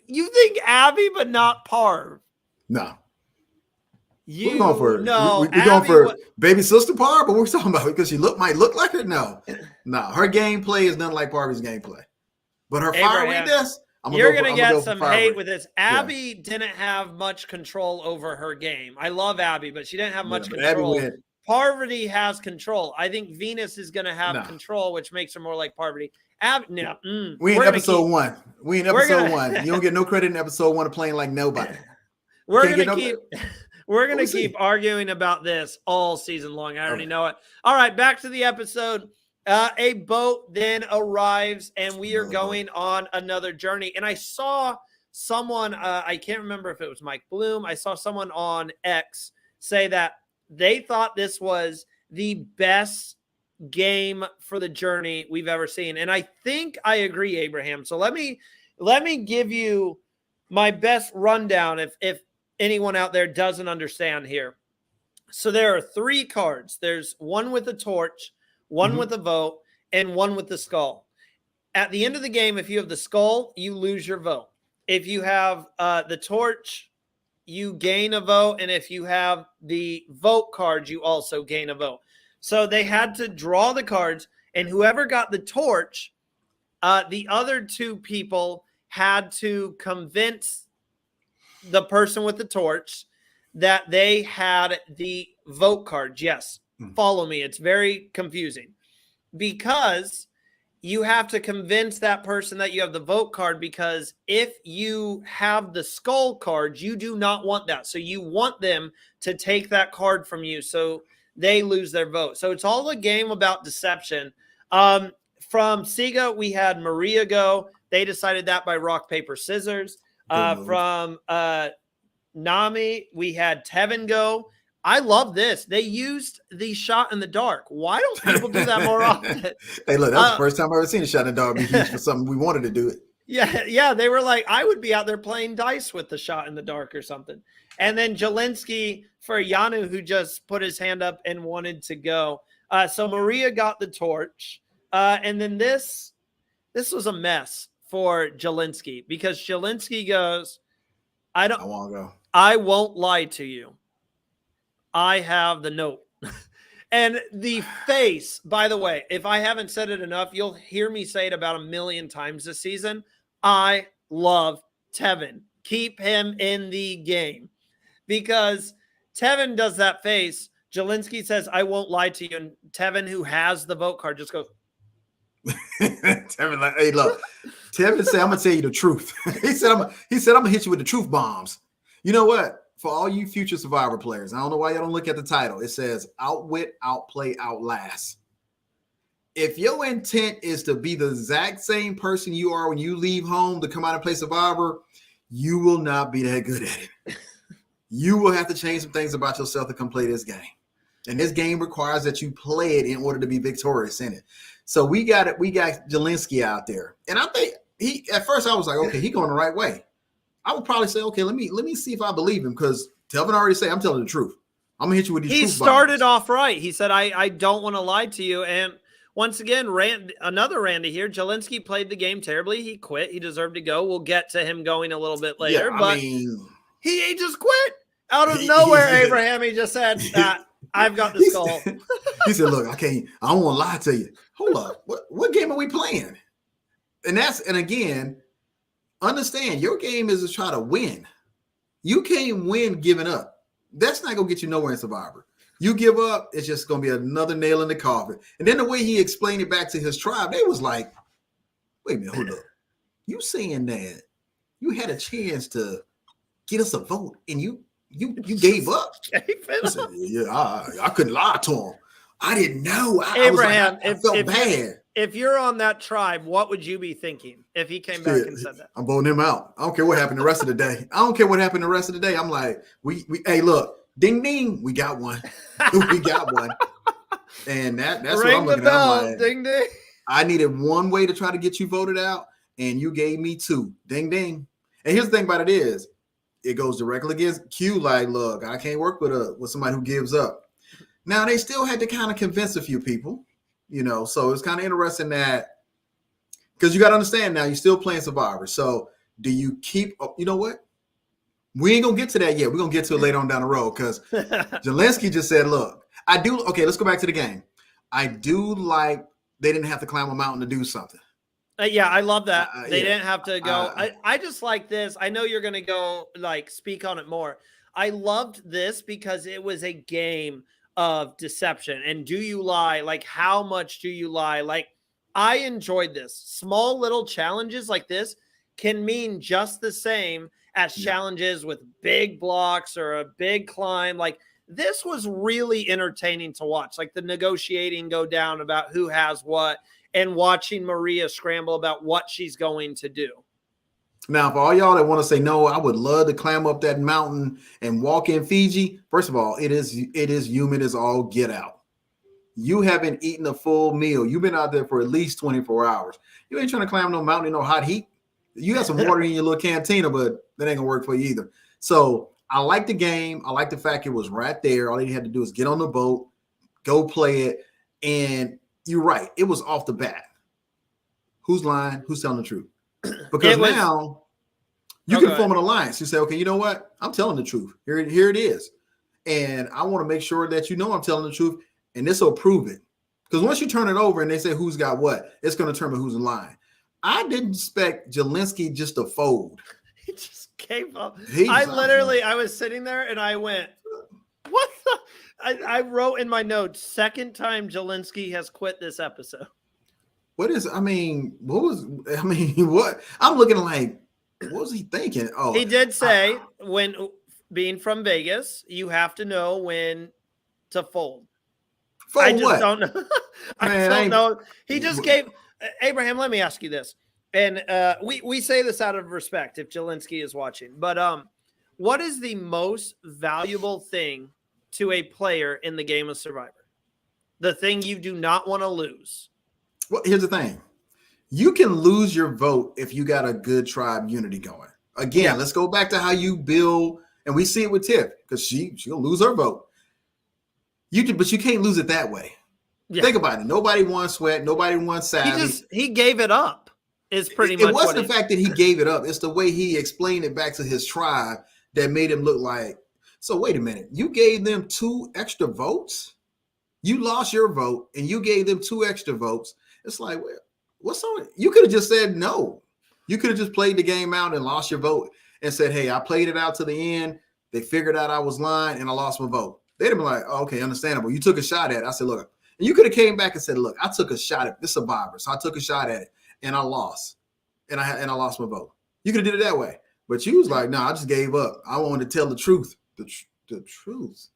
You think Abby, but not Parv? No. We're going for it. No, we're going for baby sister Parv, but we're talking about because she might look like her. No, her gameplay is nothing like Parvati's gameplay. But her fieriness. You're going to get some hate with this. Abby didn't have much control over her game. I love Abby, but she didn't have much control. Parvati has control. I think Venus is going to have control, which makes her more like Parvati. We in episode 1. We in episode 1. You don't get no credit in episode 1 of playing like nobody. We're going to keep arguing about this all season long. I already know it. All right, back to the episode. A boat then arrives, and we are going on another journey. And I saw someone, I can't remember if it was Mike Bloom. I saw someone on X say that they thought this was the best game for the journey we've ever seen. And I think I agree, Abraham. So let me give you my best rundown, if anyone out there doesn't understand here. So there are 3 cards. There's one with a torch, one with a vote, and one with the skull. At the end of the game, if you have the skull, you lose your vote. If you have the torch, you gain a vote. And if you have the vote card, you also gain a vote. So they had to draw the cards, and whoever got the torch, the other 2 people had to convince the person with the torch that they had the vote card. Yes, follow me. It's very confusing because you have to convince that person that you have the vote card, because if you have the skull card, you do not want that. So you want them to take that card from you so they lose their vote. So it's all a game about deception. From Sega, we had Maria go. They decided that by rock, paper, scissors. From Nami, we had Tevin go. I love this. They used the shot in the dark. Why don't people do that more often? Hey, look, that's the first time I've ever seen a shot in the dark be used for something we wanted to do it. Yeah. They were like, I would be out there playing dice with the shot in the dark or something. And then Jelinski for Yanu, who just put his hand up and wanted to go. So Maria got the torch. And then this was a mess for Jelinski, because Jelinski goes, I won't lie to you. I have the note. And the face, by the way, if I haven't said it enough, you'll hear me say it about 1 million times this season. I love Tevin. Keep him in the game, because Tevin does that face. Jelinski says, I won't lie to you. And Tevin, who has the vote card, just goes. Tevin, like, hey, look. Tevin said, I'm going to tell you the truth. he said, I'm going to hit you with the truth bombs. You know what? For all you future Survivor players, I don't know why y'all don't look at the title. It says outwit, outplay, outlast. If your intent is to be the exact same person you are when you leave home to come out and play Survivor, you will not be that good at it. You will have to change some things about yourself to come play this game. And this game requires that you play it in order to be victorious in it. So we got it. We got Jelinski out there. And I think at first I was like, okay, he's going the right way. I would probably say, okay, let me see if I believe him, because Telvin already said, I'm telling the truth. I'm gonna hit you with these. He started off right. He said, I don't want to lie to you. And once again, another Randy here. Jelinski played the game terribly. He quit. He deserved to go. We'll get to him going a little bit later. Yeah, but he just quit out of nowhere. Abraham, he just said, I've got the skull. He said, look, I don't want to lie to you. Hold up. What game are we playing? And again, understand, your game is to try to win. You can't win giving up. That's not going to get you nowhere in Survivor. You give up, it's just going to be another nail in the coffin. And then the way he explained it back to his tribe, they was like, wait a minute, hold up. You saying that you had a chance to get us a vote and you gave up? I said, yeah, I couldn't lie to him. I didn't know. Abraham, I felt bad. If you're on that tribe, what would you be thinking if he came back and said that? I'm voting him out. I don't care what happened the rest of the day. I'm like, hey, look, ding, ding, we got one. We got one. And that's what I'm looking at. I'm like, ding, ding. I needed one way to try to get you voted out, and you gave me 2. Ding, ding. And here's the thing about it is, it goes directly against Q. Like, look, I can't work with somebody who gives up. Now, they still had to kind of convince a few people. So it's kind of interesting that, because you got to understand now, you're still playing Survivor. So do you keep, you know what? We ain't going to get to that yet. We're going to get to it later on down the road, because Jelinski just said, look, okay, let's go back to the game. I do like they didn't have to climb a mountain to do something. Yeah, I love that. They didn't have to go. I just like this. I know you're going to go speak on it more. I loved this because it was a game of deception. And do you lie? Like, how much do you lie? Like, I enjoyed this. Small little challenges like this can mean just the same as challenges with big blocks or a big climb. Like, this was really entertaining to watch. Like, the negotiating go down about who has what, and watching Maria scramble about what she's going to do. Now, for all y'all that want to say, no, I would love to climb up that mountain and walk in Fiji. First of all, it is humid as all get out. You haven't eaten a full meal. You've been out there for at least 24 hours. You ain't trying to climb no mountain in no hot heat. You got some water in your little cantina, but that ain't gonna work for you either. So I like the game. I like the fact it was right there. All you had to do is get on the boat, go play it, and you're right. It was off the bat. Who's lying? Who's telling the truth? Because now you can form an alliance. You say, okay, you know what? I'm telling the truth. Here it is. And I want to make sure that you know I'm telling the truth, and this will prove it. Because once you turn it over and they say who's got what, it's going to determine who's in line. I didn't expect Zelensky just to fold. He just gave up. I was sitting there and I went, what the? I wrote in my notes, second time Zelensky has quit this episode. What? I'm looking like, what was he thinking? Oh, he did say when being from Vegas, you have to know when to fold. I just don't know. I don't know. He just gave Abraham. Let me ask you this, and we say this out of respect if Zelensky is watching. But what is the most valuable thing to a player in the game of Survivor? The thing you do not want to lose. Well, here's the thing. You can lose your vote if you got a good tribe unity going. Again, let's go back to how you build, and we see it with Tiff because she'll lose her vote. But you can't lose it that way. Yeah. Think about it. Nobody won Sweat. Nobody won Savvy. He gave it up. Is pretty much. It wasn't the fact that he gave it up. It's the way he explained it back to his tribe that made him look like. So wait a minute. You gave them 2 extra votes. You lost your vote, and you gave them 2 extra votes. It's like, well, what's on? You could have just said no. You could have just played the game out and lost your vote and said, hey, I played it out to the end. They figured out I was lying and I lost my vote. They'd have been like, oh, okay, understandable. You took a shot at it. I said, look, and you could have came back and said, look, I took a shot at this Survivor. So I took a shot at it and I lost. And I lost my vote. You could have did it that way. But you was like, no, I just gave up. I wanted to tell the truth. The truth.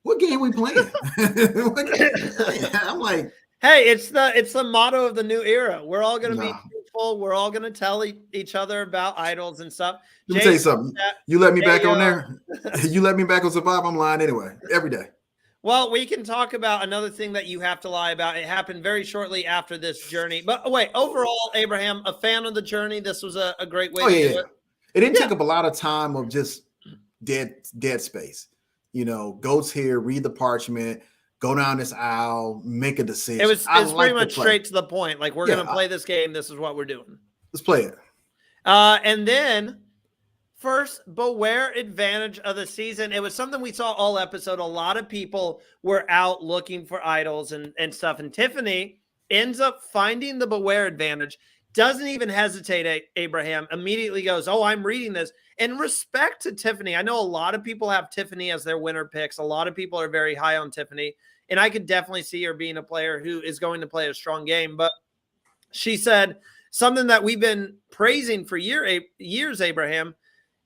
What game we playing? I'm like, hey, it's the motto of the new era. We're all going to be truthful. We're all going to tell each other about idols and stuff. Let me tell you something. You let me back on there. You let me back on Survivor. I'm lying anyway, every day. Well, we can talk about another thing that you have to lie about. It happened very shortly after this journey. But wait, overall, Abraham, a fan of the journey. This was a great way to do it. It didn't take up a lot of time of just dead space. You know, goats here, read the parchment, go down this aisle, make a decision. It was pretty much straight to the point. Like, we're going to play this game. This is what we're doing. Let's play it. And then first Beware advantage of the season. It was something we saw all episode. A lot of people were out looking for idols and stuff. And Tiffany ends up finding the Beware advantage. Doesn't even hesitate, Abraham. Immediately goes, oh, I'm reading this. In respect to Tiffany, I know a lot of people have Tiffany as their winner picks. A lot of people are very high on Tiffany. And I could definitely see her being a player who is going to play a strong game. But she said something that we've been praising for years, Abraham.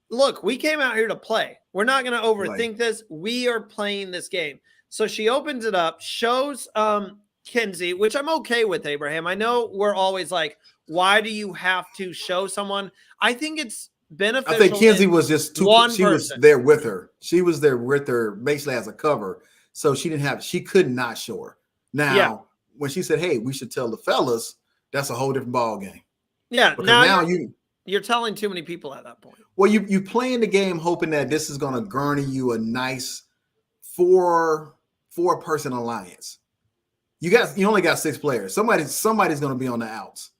Look, we came out here to play. We're not going to overthink this. We are playing this game. So she opens it up, shows Kenzie, which I'm okay with, Abraham. I know we're always like, why do you have to show someone? I think it's beneficial. I think Kenzie was just too. She was there with her. She was there with her basically as a cover. So she could not show her. Now, when she said, hey, we should tell the fellas, that's a whole different ball game. Yeah. Because now you're telling too many people at that point. Well, you playing the game hoping that this is going to garner you a nice four-person alliance. You only got 6 players. Somebody's going to be on the outs.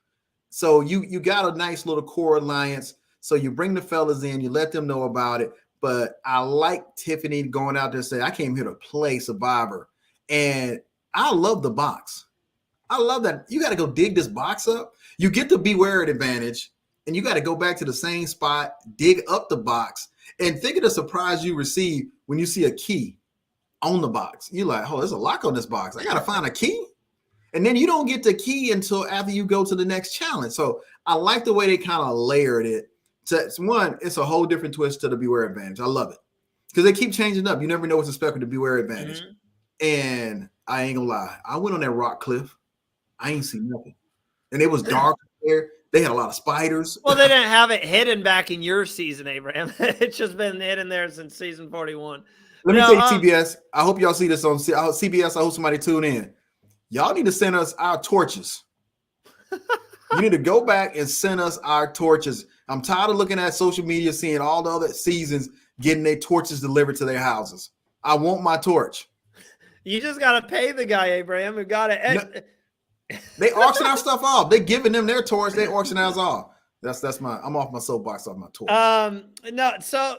So you got a nice little core alliance. So you bring the fellas in, you let them know about it. But I like Tiffany going out there and saying, I came here to play Survivor. And I love the box. I love that. You got to go dig this box up. You get the Beware advantage, and you got to go back to the same spot, dig up the box, and think of the surprise you receive when you see a key on the box. You're like, oh, there's a lock on this box. I got to find a key. And then you don't get the key until after you go to the next challenge. So I like the way they kind of layered it. It's a whole different twist to the Beware advantage. I love it because they keep changing up. You never know what's expected to Beware advantage. Mm-hmm. And I ain't gonna lie, I went on that rock cliff. I ain't seen nothing, and it was dark there. They had a lot of spiders. Well, they didn't have it hidden back in your season, Abraham. It's just been hidden there since season 41. Let me tell you, TBS. I hope y'all see this on CBS. I hope somebody tune in. Y'all need to send us our torches. You need to go back and send us our torches. I'm tired of looking at social media, seeing all the other seasons getting their torches delivered to their houses. I want my torch. You just got to pay the guy, Abraham, who got it. No, they auction our stuff off. They giving them their torch. They auction ours off. I'm off my soapbox off my torch. No, so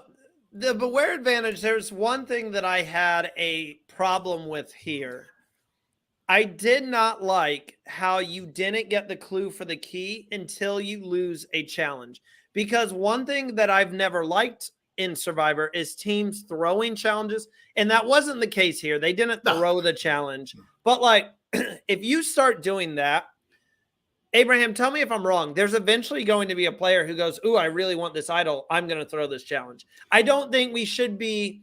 the Beware Advantage, there's one thing that I had a problem with here. I did not like how you didn't get the clue for the key until you lose a challenge. Because one thing that I've never liked in Survivor is teams throwing challenges. And that wasn't the case here. They didn't throw the challenge. But like, if you start doing that, Abraham, tell me if I'm wrong. There's eventually going to be a player who goes, ooh, I really want this idol. I'm going to throw this challenge. I don't think we should be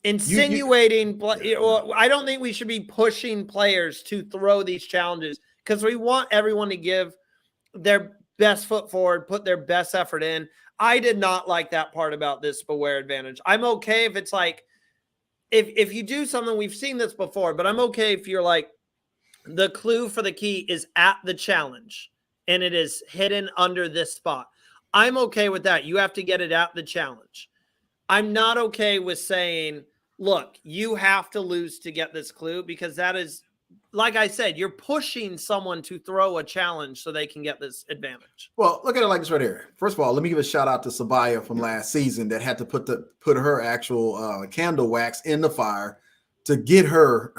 insinuating. I don't think we should be pushing players to throw these challenges because we want everyone to give their best foot forward, put their best effort in. I did not like that part about this Beware Advantage. I'm okay if it's like, if you do something, we've seen this before, but I'm okay if you're like, the clue for the key is at the challenge and it is hidden under this spot. I'm okay with that. You have to get it at the challenge. I'm not okay with saying, look, you have to lose to get this clue because that is, like I said, you're pushing someone to throw a challenge so they can get this advantage. Well, look at it like this right here. First of all, let me give a shout out to Sabaya from last season that had to put her actual candle wax in the fire to get her,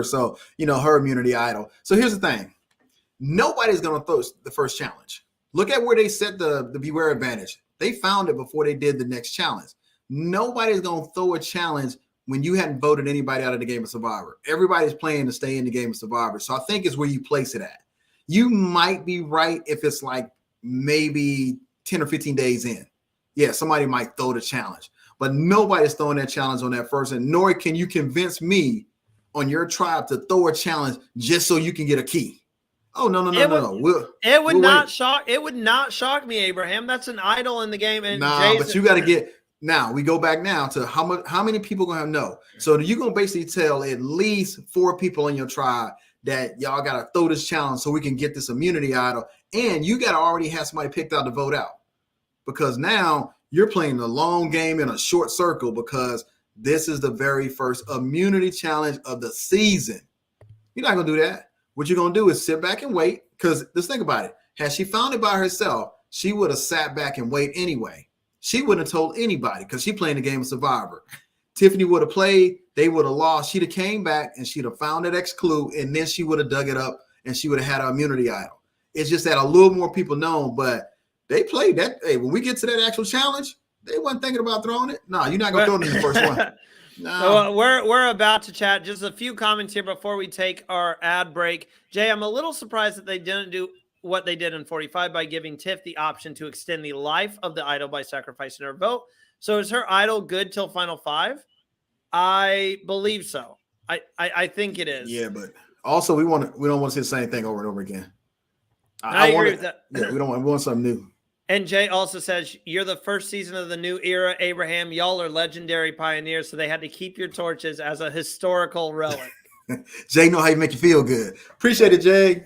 so, her immunity idol. So here's the thing. Nobody's going to throw the first challenge. Look at where they set the Beware Advantage. They found it before they did the next challenge. Nobody's going to throw a challenge when you hadn't voted anybody out of the game of Survivor. Everybody's playing to stay in the game of Survivor. So I think it's where you place it at. You might be right if it's like maybe 10 or 15 days in. Yeah, somebody might throw the challenge. But nobody's throwing that challenge on that first, and nor can you convince me on your tribe to throw a challenge just so you can get a key. Oh, no. It would not shock me, Abraham. That's an idol in the game. And but you got to get now. We go back now to how many people gonna have no. So you're gonna basically tell at least 4 people in your tribe that y'all gotta throw this challenge so we can get this immunity idol, and you gotta already have somebody picked out to vote out because now you're playing the long game in a short circle because this is the very first immunity challenge of the season. You're not going to do that. What you're going to do is sit back and wait because let's think about it. Had she found it by herself, she would have sat back and wait anyway. She wouldn't have told anybody because she's playing the game of Survivor. Tiffany would have played. They would have lost. She'd have came back and she'd have found that X clue and then she would have dug it up and she would have had her immunity idol. It's just that a little more people know, but they played that. Hey, when we get to that actual challenge, they wasn't thinking about throwing it. No, you're not going to throw it in the first one. No. We're about to chat. Just a few comments here before we take our ad break. Jay, I'm a little surprised that they didn't do what they did in 45 by giving Tiff the option to extend the life of the idol by sacrificing her vote. So is her idol good till final 5? I believe so. I think it is. Yeah, but also we don't want to see the same thing over and over again. I agree with that. Yeah, we want something new. And Jay also says, you're the first season of the new era, Abraham. Y'all are legendary pioneers, so they had to keep your torches as a historical relic. Jay know how you make you feel good. Appreciate it, Jay.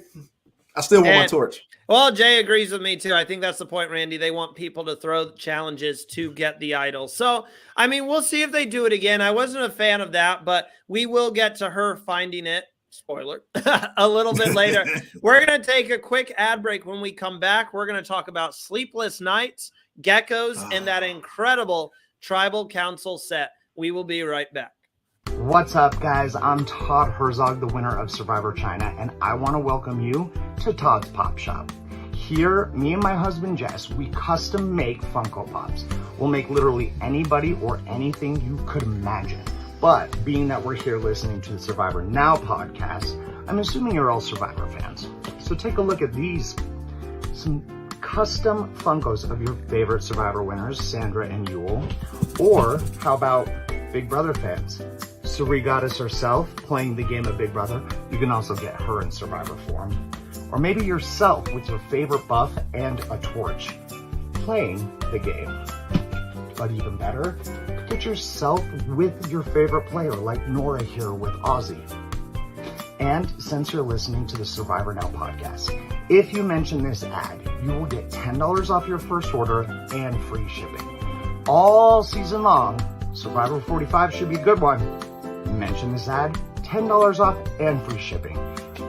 I still want my torch. Well, Jay agrees with me, too. I think that's the point, Randy. They want people to throw challenges to get the idol. So, I mean, we'll see if they do it again. I wasn't a fan of that, but we will get to her finding it. Spoiler, a little bit later. We're going to take a quick ad break. When we come back, we're going to talk about Sleepless Nights, Geckos, and that incredible Tribal Council set. We will be right back. What's up, guys? I'm Todd Herzog, the winner of Survivor China, and I want to welcome you to Todd's Pop Shop. Here, me and my husband Jess, we custom make Funko Pops. We'll make literally anybody or anything you could imagine. But being that we're here listening to the Survivor Now podcast, I'm assuming you're all Survivor fans. So take a look at these. Some custom Funkos of your favorite Survivor winners, Sandra and Yul. Or how about Big Brother fans? Suri Goddess herself playing the game of Big Brother. You can also get her in Survivor form. Or maybe yourself with your favorite buff and a torch playing the game. But even better, get yourself with your favorite player like Nora here with Ozzy. And since you're listening to the Survivor Now podcast, if you mention this ad, you will get $10 off your first order and free shipping. All season long, Survivor 45 should be a good one. Mention this ad, $10 off and free shipping.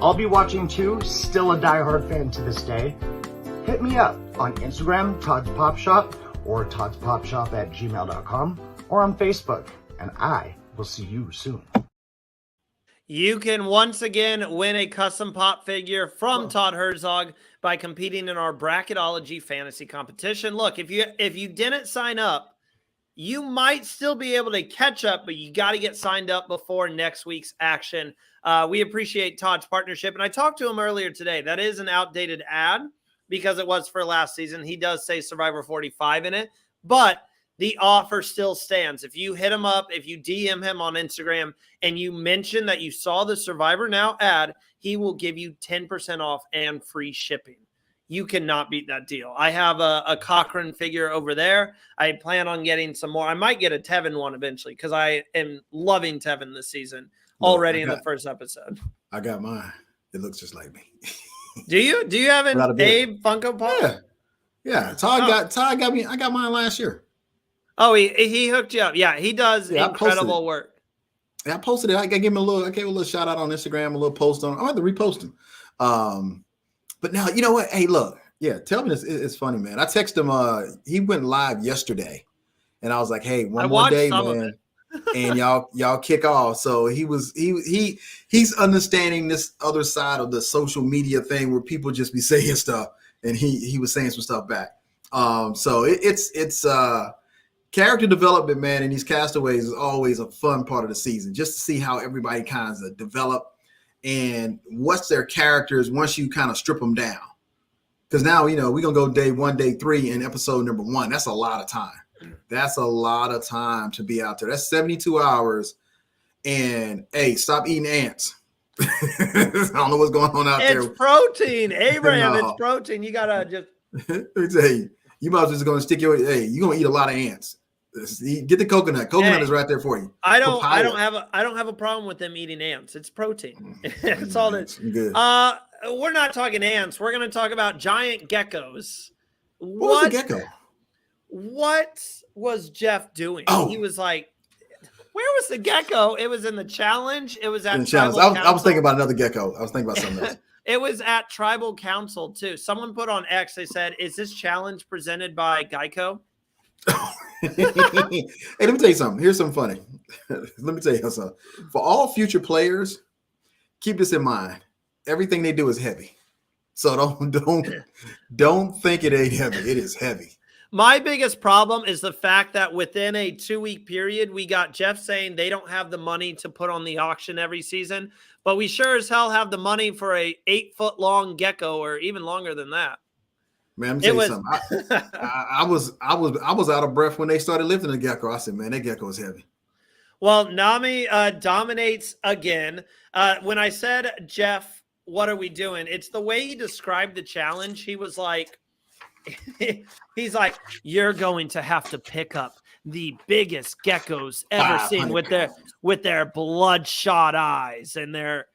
I'll be watching too, still a diehard fan to this day. Hit me up on Instagram, Todd's Pop Shop, or toddspopshop@gmail.com, or on Facebook, and I will see you soon. You can once again win a custom pop figure from Todd Herzog by competing in our Bracketology fantasy competition. Look, if you didn't sign up, you might still be able to catch up, but you got to get signed up before next week's action. We appreciate Todd's partnership, and I talked to him earlier today. That is an outdated ad because it was for last season. He does say Survivor 45 in it, but the offer still stands. If you hit him up, if you DM him on Instagram and you mention that you saw the Survivor Now ad, he will give you 10% off and free shipping. You cannot beat that deal. I have a Cochran figure over there. I plan on getting some more. I might get a Tevin one eventually because I am loving Tevin this season already in the first episode. I got mine. It looks just like me. Do you? Do you have an Abe Funko Pop? Yeah. Todd got me. I got mine last year. Oh, he hooked you up. Yeah, he does incredible work. Yeah, I posted it. I gave him a little shout out on Instagram, a little post on. I had to repost him. But now you know what? Hey, look, Tevin is funny, man. I texted him. He went live yesterday, and I was like, "Hey, one more day, man." And y'all kick off. So he's understanding this other side of the social media thing where people just be saying stuff, and he was saying some stuff back. So it's character development, man, in these castaways is always a fun part of the season, just to see how everybody kind of develop and what's their characters once you kind of strip them down. Because now, we're going to go day 1, day 3 in episode number 1. That's a lot of time. That's a lot of time to be out there. That's 72 hours. And, hey, stop eating ants. I don't know what's going on out there. It's protein, Abraham. It's protein. You got to just. Let me tell you, you might just going to stick you're going to eat a lot of ants. Get the coconut. Coconut is right there for you. I don't have a problem with them eating ants. It's protein. That's all it is. Good. We're not talking ants. We're going to talk about giant geckos. What was a gecko? What was Jeff doing? Oh. He was like, where was the gecko? It was in the challenge. It was at the challenge. I was thinking about another gecko. I was thinking about something else. It was at Tribal Council too. Someone put on X, they said, is this challenge presented by Geico? Hey, let me tell you something. Here's something funny. Let me tell you something. For all future players, keep this in mind. Everything they do is heavy. So don't think it ain't heavy. It is heavy. My biggest problem is the fact that within a 2-week period, we got Jeff saying they don't have the money to put on the auction every season, but we sure as hell have the money for a 8-foot-long gecko or even longer than that. Man, let me tell you something. I was out of breath when they started lifting the gecko. I said, man, that gecko is heavy. Well, Nami dominates again. When I said, Jeff, what are we doing? It's the way he described the challenge. He was like, he's like, you're going to have to pick up the biggest geckos ever seen with their bloodshot eyes and their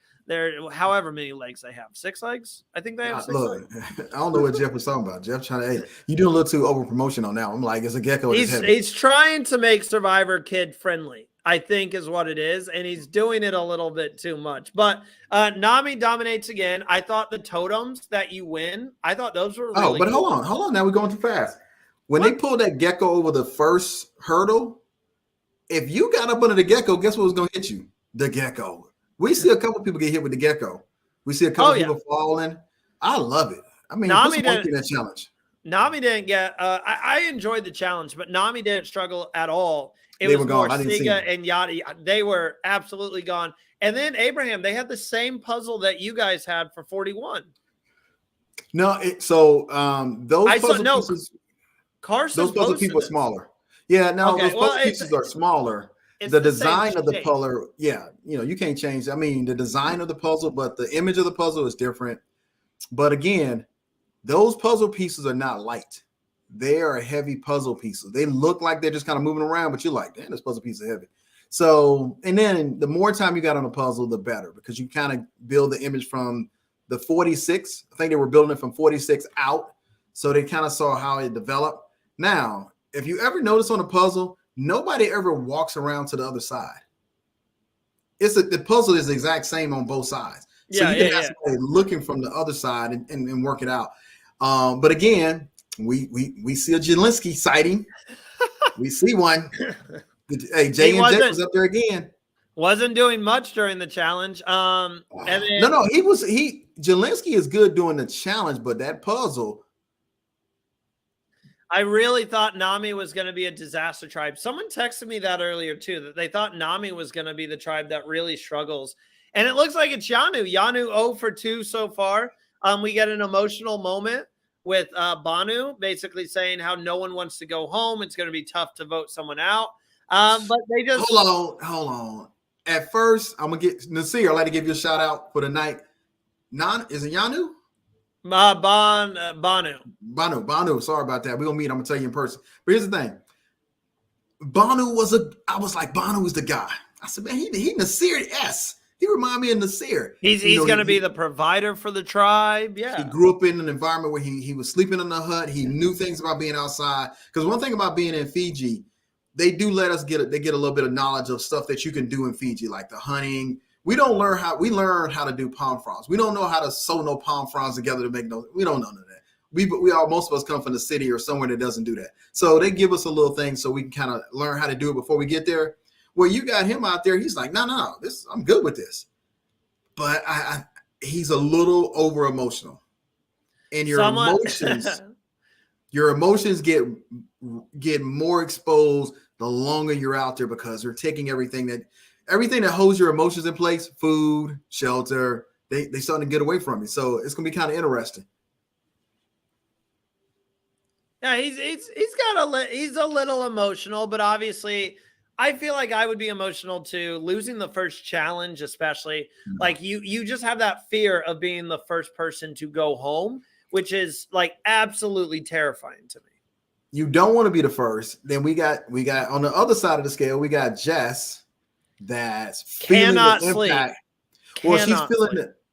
however many legs they have. 6 legs? I think they have 6 legs. I don't know what Jeff was talking about. Jeff trying to, hey, you doing a little too over promotion on that. I'm like, it's a gecko. He's trying to make Survivor kid friendly, I think is what it is. And he's doing it a little bit too much. But Nami dominates again. I thought the totems that you win, I thought those were really but cool. Hold on. Now we're going too fast. When they pulled that gecko over the first hurdle, if you got up under the gecko, guess what was going to hit you? The gecko. We see a couple people get hit with the gecko. We see a couple people falling. I love it. I mean, Nami didn't that challenge. Nami didn't get. I enjoyed the challenge, but Nami didn't struggle at all. They were gone. Siga and Yadi. They were absolutely gone. And then Abraham, they had the same puzzle that you guys had for 41. No, those puzzle pieces. Carson. Those puzzle pieces are smaller. Yeah, no, those puzzle pieces are smaller. The design of the puzzle, you can't change. I mean, the design of the puzzle, but the image of the puzzle is different. But again, those puzzle pieces are not light. They are heavy puzzle pieces. They look like they're just kind of moving around, but you're like, damn, this puzzle piece is heavy. So, and then the more time you got on a puzzle, the better, because you kind of build the image from the 46. I think they were building it from 46 out. So they kind of saw how it developed. Now, if you ever notice on a puzzle, nobody ever walks around to the other side. The puzzle is the exact same on both sides. So you can have somebody looking from the other side and work it out. But again, we see a Jelinski sighting. We see one. Hey, J&J was up there again. Wasn't doing much during the challenge. And then, no, Jelinski is good doing the challenge, but that puzzle. I really thought Nami was going to be a disaster tribe. Someone texted me that earlier too, that they thought Nami was going to be the tribe that really struggles. And it looks like it's Yanu. Yanu 0 for 2 so far. We get an emotional moment with Banu basically saying how no one wants to go home. It's going to be tough to vote someone out. But they just hold on. At first, I'm gonna get Nasir. I'd like to give you a shout out for the night. Is it Yanu? Banu. Sorry about that. We're gonna meet. I'm gonna tell you in person. But here's the thing. Banu I was like, Banu is the guy. I said, man, he Nasir S. He reminded me of Nasir. He's gonna be the provider for the tribe. Yeah. He grew up in an environment where he was sleeping in the hut. He knew things about being outside. Because one thing about being in Fiji, they do let us get a little bit of knowledge of stuff that you can do in Fiji, like the hunting. We learn how to do palm fronds. We don't know how to sew no palm fronds together to make we don't know none of that. Most of us come from the city or somewhere that doesn't do that. So they give us a little thing so we can kind of learn how to do it before we get there. Well, you got him out there. He's like, no, I'm good with this. But he's a little over emotional, and your emotions get more exposed the longer you're out there, because they're taking everything that holds your emotions in place, food, shelter, they starting to get away from you. So it's gonna be kind of interesting. Yeah, he's a little emotional, but obviously I feel like I would be emotional too, losing the first challenge, especially. Like you just have that fear of being the first person to go home, which is like absolutely terrifying to me. You don't want to be the first. Then we got on the other side of the scale, we got Jess that's feeling the impact.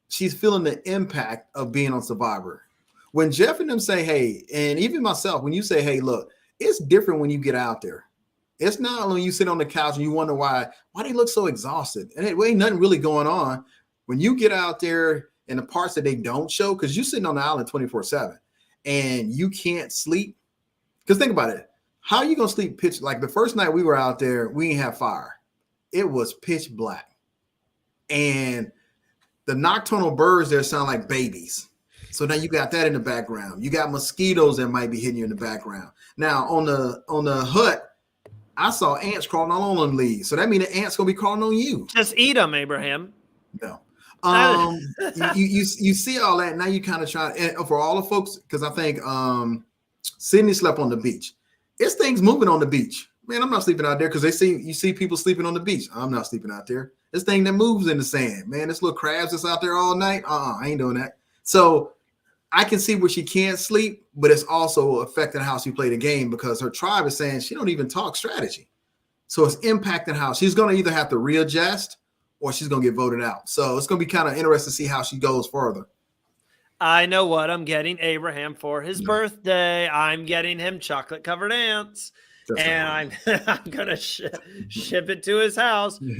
She's feeling the impact of being on Survivor. When Jeff and them say, hey, and even myself, when you say, hey, look, it's different when you get out there. It's not when you sit on the couch and you wonder why they look so exhausted. And it ain't nothing really going on. When you get out there in the parts that they don't show, because you're sitting on the island 24/7 and you can't sleep. Because think about it. How are you going to sleep pitch? Like the first night we were out there, we didn't have fire. It was pitch black. And the nocturnal birds there sound like babies. So now you got that in the background. You got mosquitoes that might be hitting you in the background. Now on the hut, I saw ants crawling all on them leaves. So that means the ants going to be crawling on you. Just eat them, Abraham. No. You see all that. Now you kind of try, and for all the folks, because I think Sydney slept on the beach. It's things moving on the beach. Man, I'm not sleeping out there because you see people sleeping on the beach. I'm not sleeping out there. This thing that moves in the sand, man. This little crabs that's out there all night. I ain't doing that. So I can see where she can't sleep, but it's also affecting how she played the game, because her tribe is saying she don't even talk strategy. So it's impacting how she's going to either have to readjust or she's going to get voted out. So it's going to be kind of interesting to see how she goes further. I know what I'm getting Abraham for his birthday. I'm getting him chocolate covered ants. That's and I'm going to ship it to his house. We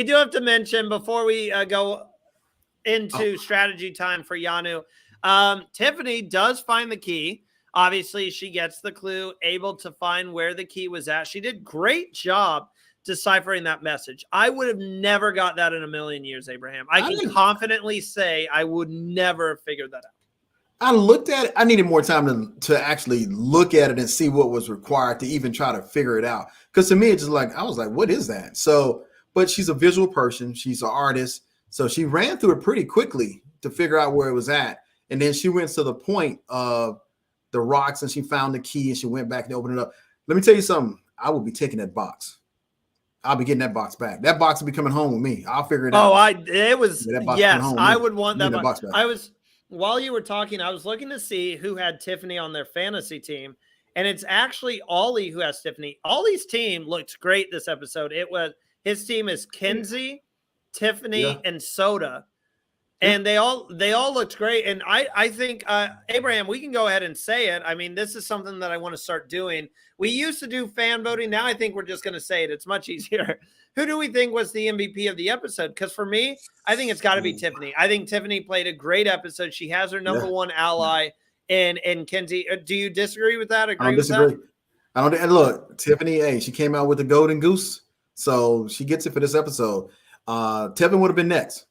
do have to mention before we go into strategy time for Yanu, Tiffany does find the key. Obviously, she gets the clue, able to find where the key was at. She did great job deciphering that message. I would have never got that in a million years, Abraham. I can confidently say I would never have figured that out. I looked at it. I needed more time to actually look at it and see what was required to even try to figure it out. Because to me, it's just like, I was like, what is that? So, but she's a visual person. She's an artist. So she ran through it pretty quickly to figure out where it was at. And then she went to the point of the rocks and she found the key and she went back and opened it up. Let me tell you something. I will be taking that box. I'll be getting that box back. That box will be coming home with me. I'll figure it out. I would want that box back. While you were talking, I was looking to see who had Tiffany on their fantasy team. And it's actually Ollie who has Tiffany. Ollie's team looked great this episode. His team is Kenzie, Tiffany, and Soda. And they all looked great. And I think Abraham, we can go ahead and say it. I mean, this is something that I want to start doing. We used to do fan voting. Now I think we're just going to say it. It's much easier. Who do we think was the MVP of the episode? Because for me, I think it's got to be Tiffany. I think Tiffany played a great episode. She has her number one ally in Kenzie. Do you disagree with that? Agree with that? I don't. And look, Tiffany, hey, she came out with the golden goose, so she gets it for this episode. Tevin would have been next.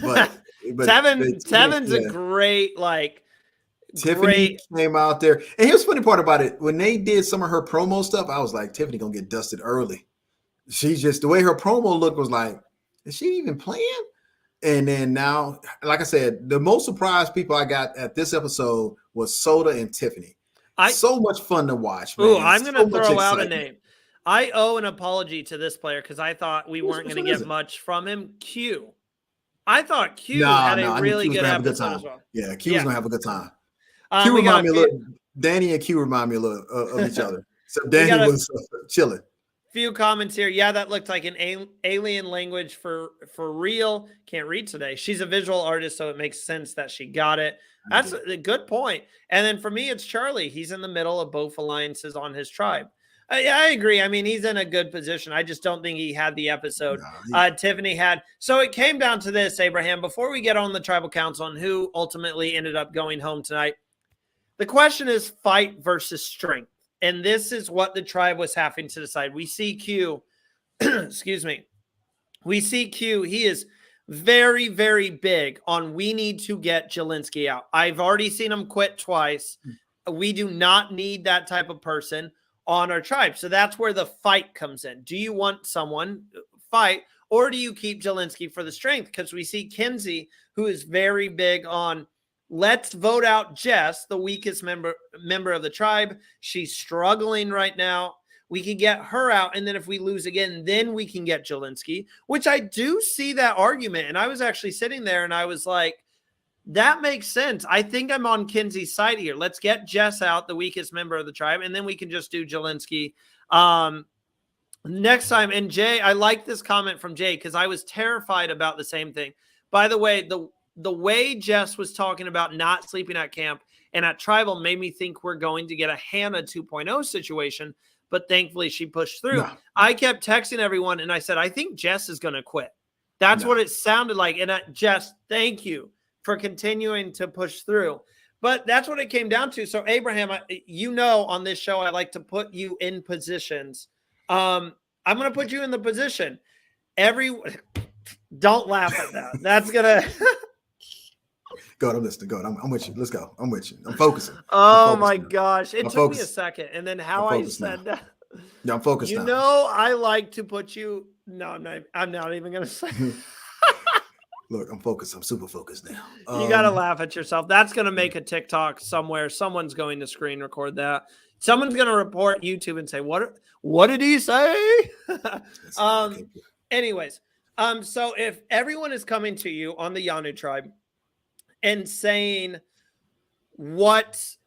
But Tevin's a great, like, Tiffany came out there. And here's the funny part about it. When they did some of her promo stuff, I was like, Tiffany gonna get dusted early. She's just, the way her promo look was like, is she even playing? And then now, like I said, the most surprised people I got at this episode was Soda and Tiffany. So much fun to watch, man. Ooh, I'm gonna throw out a name. I owe an apology to this player because I thought we weren't going to get much from him. Q. I thought Q had a really good episode as well. Yeah, Q was going to have a good time. Q remind me a little, Danny and Q remind me a little of each other. So Danny was chilling. Few comments here. Yeah, that looked like an alien language for real. Can't read today. She's a visual artist, so it makes sense that she got it. That's a good point. And then for me, it's Charlie. He's in the middle of both alliances on his tribe. I agree. I mean, he's in a good position. I just don't think he had the episode Tiffany had. So it came down to this, Abraham, before we get on the tribal council and who ultimately ended up going home tonight. The question is fight versus strength. And this is what the tribe was having to decide. We see Q, excuse me. We see Q. He is very, very big on we need to get Jelinski out. I've already seen him quit twice. We do not need that type of person on our tribe. So that's where the fight comes in. Do you want someone fight, or do you keep Jelinski for the strength? Because we see Kenzie, who is very big on let's vote out Jess, the weakest member of the tribe. She's struggling right now. We can get her out, and then if we lose again, then we can get Jelinski, which I do see that argument. And I was actually sitting there and I was like, that makes sense. I think I'm on Kenzie's side here. Let's get Jess out, the weakest member of the tribe, and then we can just do Jelinski next time. And Jay, I like this comment from Jay because I was terrified about the same thing. By the way, the way Jess was talking about not sleeping at camp and at tribal made me think we're going to get a Hannah 2.0 situation, but thankfully she pushed through. No. I kept texting everyone and I said, I think Jess is going to quit. That's what it sounded like. And Jess, thank you for continuing to push through. But that's what it came down to. So Abraham, you know, on this show, I like to put you in positions. I'm going to put you in the position. Don't laugh at that. That's going to... Go, I'm listening. Go, I'm with you. Let's go. I'm with you. I'm focusing. Oh my gosh. It took me a second. And then how I said that. Yeah, I'm focused now. You know, I like to put you... No, I'm not even going to say... Look, I'm focused. I'm super focused now. You got to laugh at yourself. That's going to make a TikTok somewhere. Someone's going to screen record that. Someone's going to report YouTube and say, what did he say? Anyways, so if everyone is coming to you on the Yanu tribe and saying, which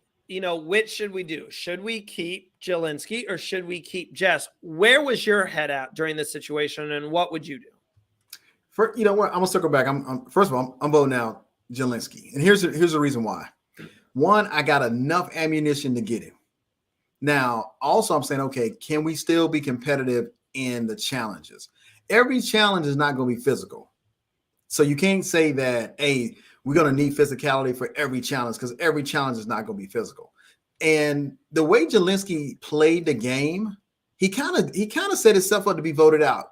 should we do? Should we keep Jelinski or should we keep Jess? Where was your head at during this situation and what would you do? You know what? I'm gonna circle back. First of all, I'm voting out Jelinski, and here's the reason why. One, I got enough ammunition to get him. Now, also, I'm saying, okay, can we still be competitive in the challenges? Every challenge is not going to be physical, so you can't say that, hey, we're going to need physicality for every challenge because every challenge is not going to be physical. And the way Jelinski played the game, he kind of set himself up to be voted out.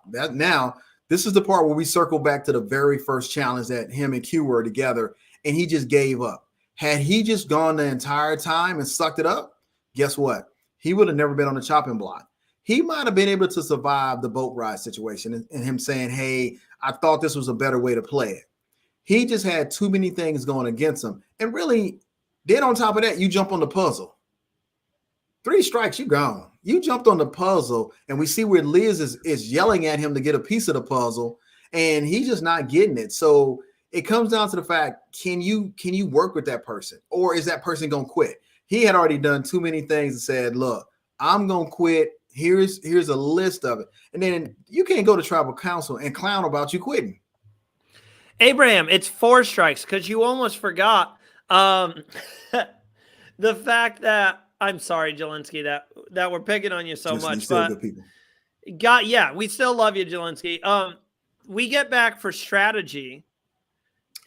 This is the part where we circle back to the very first challenge that him and Q were together, and he just gave up. Had he just gone the entire time and sucked it up, guess what? He would have never been on the chopping block. He might have been able to survive the boat ride situation and him saying, hey, I thought this was a better way to play it. He just had too many things going against him. And really, then on top of that, you jump on the puzzle. 3 strikes, you gone. You jumped on the puzzle, and we see where Liz is yelling at him to get a piece of the puzzle, and he's just not getting it. So it comes down to the fact, can you work with that person, or is that person going to quit? He had already done too many things and said, look, I'm going to quit. Here's a list of it. And then you can't go to tribal council and clown about you quitting. Abraham, it's 4 strikes because you almost forgot the fact that I'm sorry, Jelinski, that we're picking on you so Listen, much, still but good people. we still love you, Jelinski. We get back for strategy.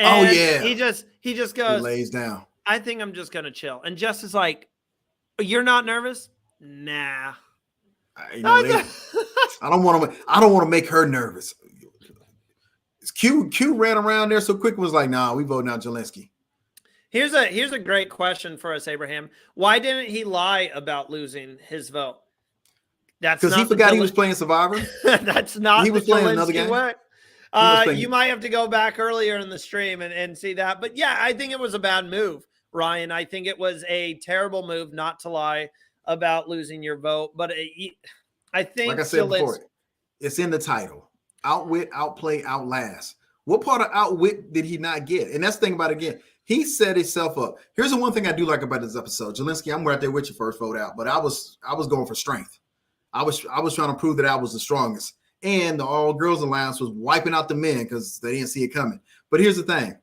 Oh And yeah, he just he goes, lays down. I think I'm just gonna chill. And Jess is like, you're not nervous? Nah. I don't want to make her nervous. Q ran around there so quick, was like, nah, we voting out Jelinski. Here's a great question for us, Abraham. Why didn't he lie about losing his vote? That's because he forgot he was playing Survivor. That's not he was playing another game. Way. You might have to go back earlier in the stream and see that. But yeah, I think it was a bad move, Ryan. I think it was a terrible move not to lie about losing your vote. But I think, like I said before, it's in the title. Outwit, outplay, outlast. What part of outwit did he not get? And that's the thing about it again. He set himself up. Here's the one thing I do like about this episode. Jelinski, I'm right there with your first vote out, but I was going for strength. I was trying to prove that I was the strongest. And the All Girls Alliance was wiping out the men because they didn't see it coming. But here's the thing.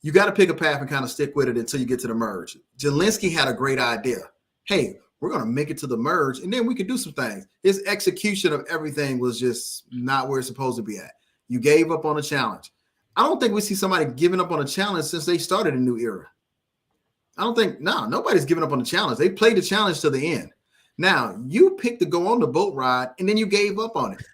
You got to pick a path and kind of stick with it until you get to the merge. Jelinski had a great idea. Hey, we're going to make it to the merge, and then we can do some things. His execution of everything was just not where it's supposed to be at. You gave up on a challenge. I don't think we see somebody giving up on a challenge since they started a new era. I don't think, nobody's giving up on the challenge. They played the challenge to the end. Now, you picked to go on the boat ride, and then you gave up on it.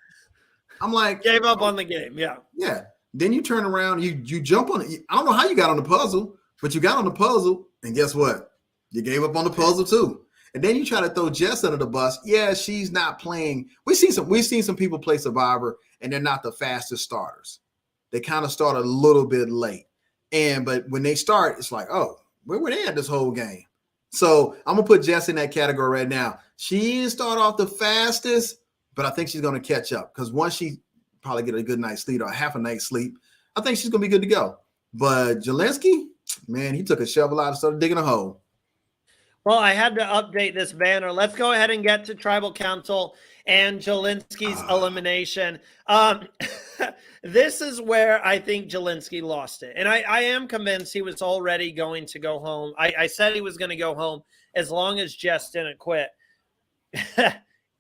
I'm like, gave up on the game, yeah. Yeah. Then you turn around, you jump on it. I don't know how you got on the puzzle, but you got on the puzzle, and guess what? You gave up on the puzzle too. And then you try to throw Jess under the bus. Yeah, she's not playing. We've seen some people play Survivor, and they're not the fastest starters. They kind of start a little bit late. But when they start, it's like, oh, where were they at this whole game? So I'm gonna put Jess in that category right now. She didn't start off the fastest, but I think she's gonna catch up because once she probably get a good night's sleep or half a night's sleep, I think she's gonna be good to go. But Jelinski, man, he took a shovel out and started digging a hole. Well, I had to update this banner. Let's go ahead and get to Tribal Council and Jelinski's elimination. This is where I think Jelinski lost it. And I am convinced he was already going to go home. I said he was going to go home as long as Jess didn't quit.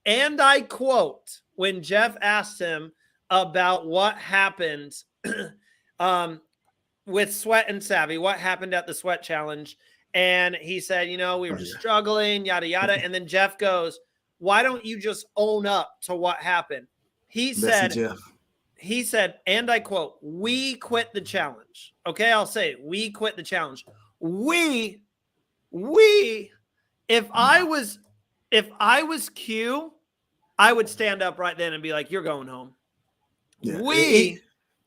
And I quote, when Jeff asked him about what happened with Sweat and Savvy, what happened at the Sweat Challenge, and he said, we were struggling, yada, yada. And then Jeff goes, why don't you just own up to what happened? He said, and I quote, we quit the challenge. Okay, I'll say it. We quit the challenge. We, if I was Q, I would stand up right then and be like, you're going home. Yeah.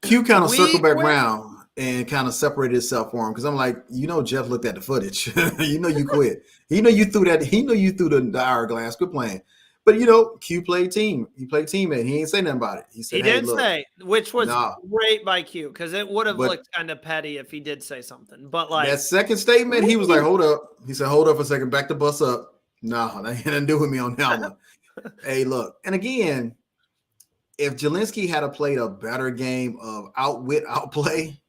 Q kind of circled back around and kind of separated itself for him because I'm like, Jeff looked at the footage. You quit. You threw that. He knew you threw the hourglass. Quit playing. But Q played team. He played teammate. He ain't say nothing about it. He said, he did say, which was great by Q because it would have looked kind of petty if he did say something. But like that second statement, he was like, hold up. He said, hold up for a second. Back the bus up. No, that had nothing to do with me on that one. Hey, look. And again, if Jelinski had played a better game of outwit, outplay,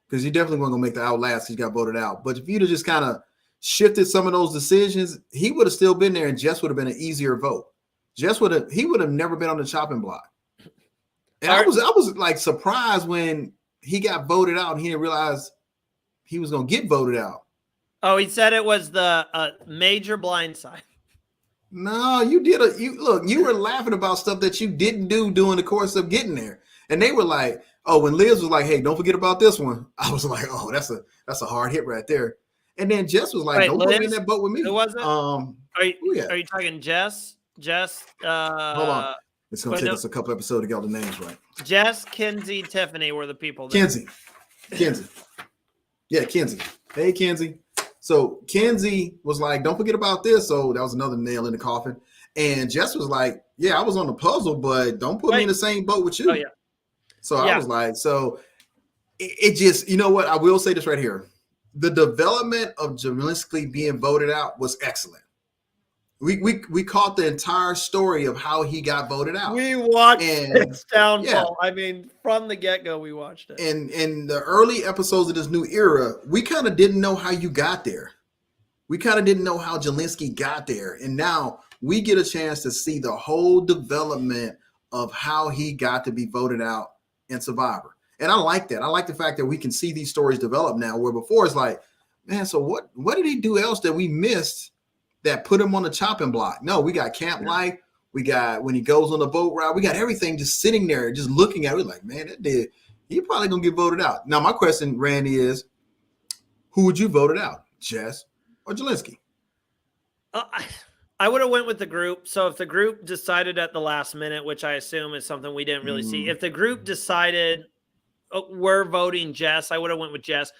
because you definitely weren't going to make the outlast, he got voted out. But if you'd have just kind of shifted some of those decisions, he would have still been there and Jess would have been an easier vote. He would have never been on the chopping block. And I was like surprised when he got voted out and he didn't realize he was going to get voted out. Oh, he said it was the major blindside. No, you were laughing about stuff that you didn't do during the course of getting there. And they were like, oh, when Liz was like, hey, don't forget about this one. I was like, oh, that's a hard hit right there. And then Jess was like, don't put me in that boat with me. Who was it? Are you talking Jess? Hold on. It's going to take us a couple episodes to get all the names right. Jess, Kinsey, Tiffany were the people there. Kinsey. Yeah, Kinsey. Hey, Kinsey. So Kinsey was like, don't forget about this. So that was another nail in the coffin. And Jess was like, yeah, I was on the puzzle, but don't put me in the same boat with you. Oh, yeah. So I was like, so it just, you know what? I will say this right here. The development of Jelinski being voted out was excellent. We caught the entire story of how he got voted out. We watched its downfall. Yeah. I mean, from the get-go, we watched it. And in the early episodes of this new era, we kind of didn't know how you got there. We kind of didn't know how Jelensky got there. And now we get a chance to see the whole development of how he got to be voted out in Survivor. And I like that. I like the fact that we can see these stories develop now, where before it's like, man, so what did he do else that we missed that put him on the chopping block? No, we got camp life. We got when he goes on the boat ride. We got everything just sitting there, just looking at it. We're like, man, he probably going to get voted out. Now, my question, Randy, is who would you vote out, Jess or Jelensky? I would have went with the group. So if the group decided at the last minute, which I assume is something we didn't really see, if the group decided we're voting Jess, I would have went with Jess.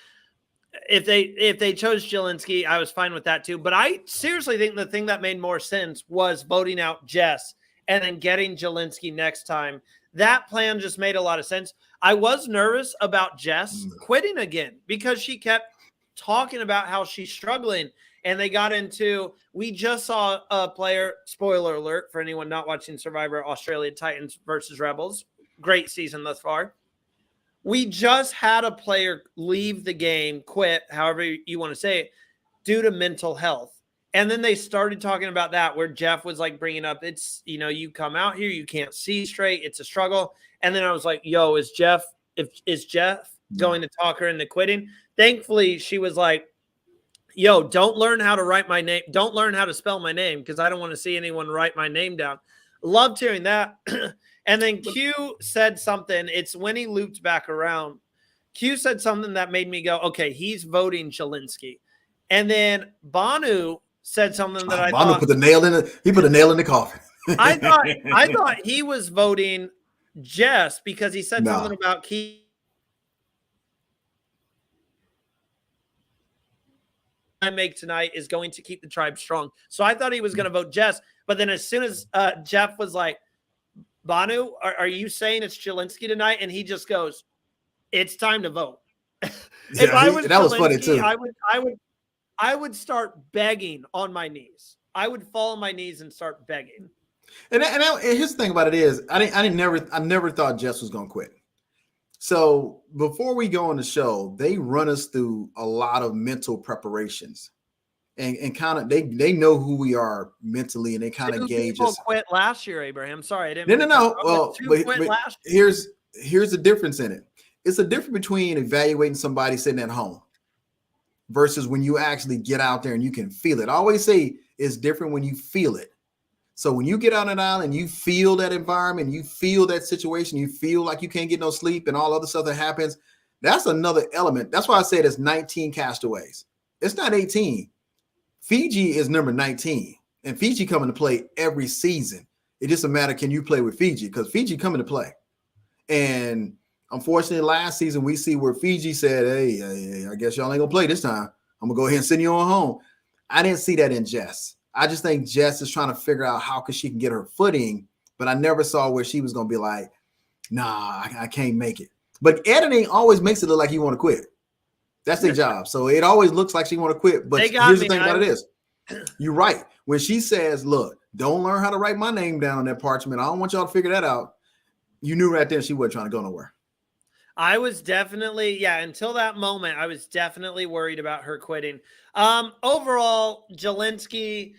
If they chose Jelensky, I was fine with that too. But I seriously think the thing that made more sense was voting out Jess and then getting Jelensky next time. That plan just made a lot of sense. I was nervous about Jess quitting again because she kept talking about how she's struggling. And they got into, we just saw a player, spoiler alert for anyone not watching Survivor, Australian Titans versus Rebels. Great season thus far. We just had a player leave the game, quit, however you want to say it, due to mental health. And then they started talking about that, where Jeff was like bringing up, it's, you come out here, you can't see straight. It's a struggle. And then I was like, yo, is Jeff going to talk her into quitting? Thankfully, she was like, yo, don't learn how to write my name. Don't learn how to spell my name because I don't want to see anyone write my name down. Loved hearing that. And then Q said something. It's when he looped back around. Q said something that made me go, okay, he's voting Jelensky. And then Banu said something that I thought. Banu put a nail in the coffin. I thought he was voting Jess because he said something about Keith. I make tonight is going to keep the tribe strong. So I thought he was going to vote Jess. But then as soon as Jeff was like, Banu, are you saying it's Jelensky tonight? And he just goes, it's time to vote. If I was that was funny too. I would start begging on my knees. I would fall on my knees and start begging. And here's the thing about it is I never thought Jess was going to quit. So before we go on the show, they run us through a lot of mental preparations. And kind of they know who we are mentally, and they kind of gauge us. Quit last year, Abraham. Sorry, I didn't. No. Well, but here's the difference in it. It's a difference between evaluating somebody sitting at home versus when you actually get out there and you can feel it. I always say it's different when you feel it. So when you get on an island, you feel that environment, you feel that situation, you feel like you can't get no sleep, and all other stuff that happens. That's another element. That's why I said it's 19 castaways. It's not 18. Fiji is number 19, and Fiji coming to play every season. It just a matter, can you play with Fiji? Because Fiji coming to play. And unfortunately, last season, we see where Fiji said, hey, I guess y'all ain't going to play this time. I'm going to go ahead and send you on home. I didn't see that in Jess. I just think Jess is trying to figure out how she can get her footing, but I never saw where she was going to be like, nah, I can't make it. But editing always makes it look like you want to quit. That's their job. So it always looks like she want to quit. But here's the thing about it is, you're right. When she says, look, don't learn how to write my name down on that parchment. I don't want y'all to figure that out. You knew right there she wasn't trying to go nowhere. I was definitely, until that moment, I was definitely worried about her quitting. Overall, Jelensky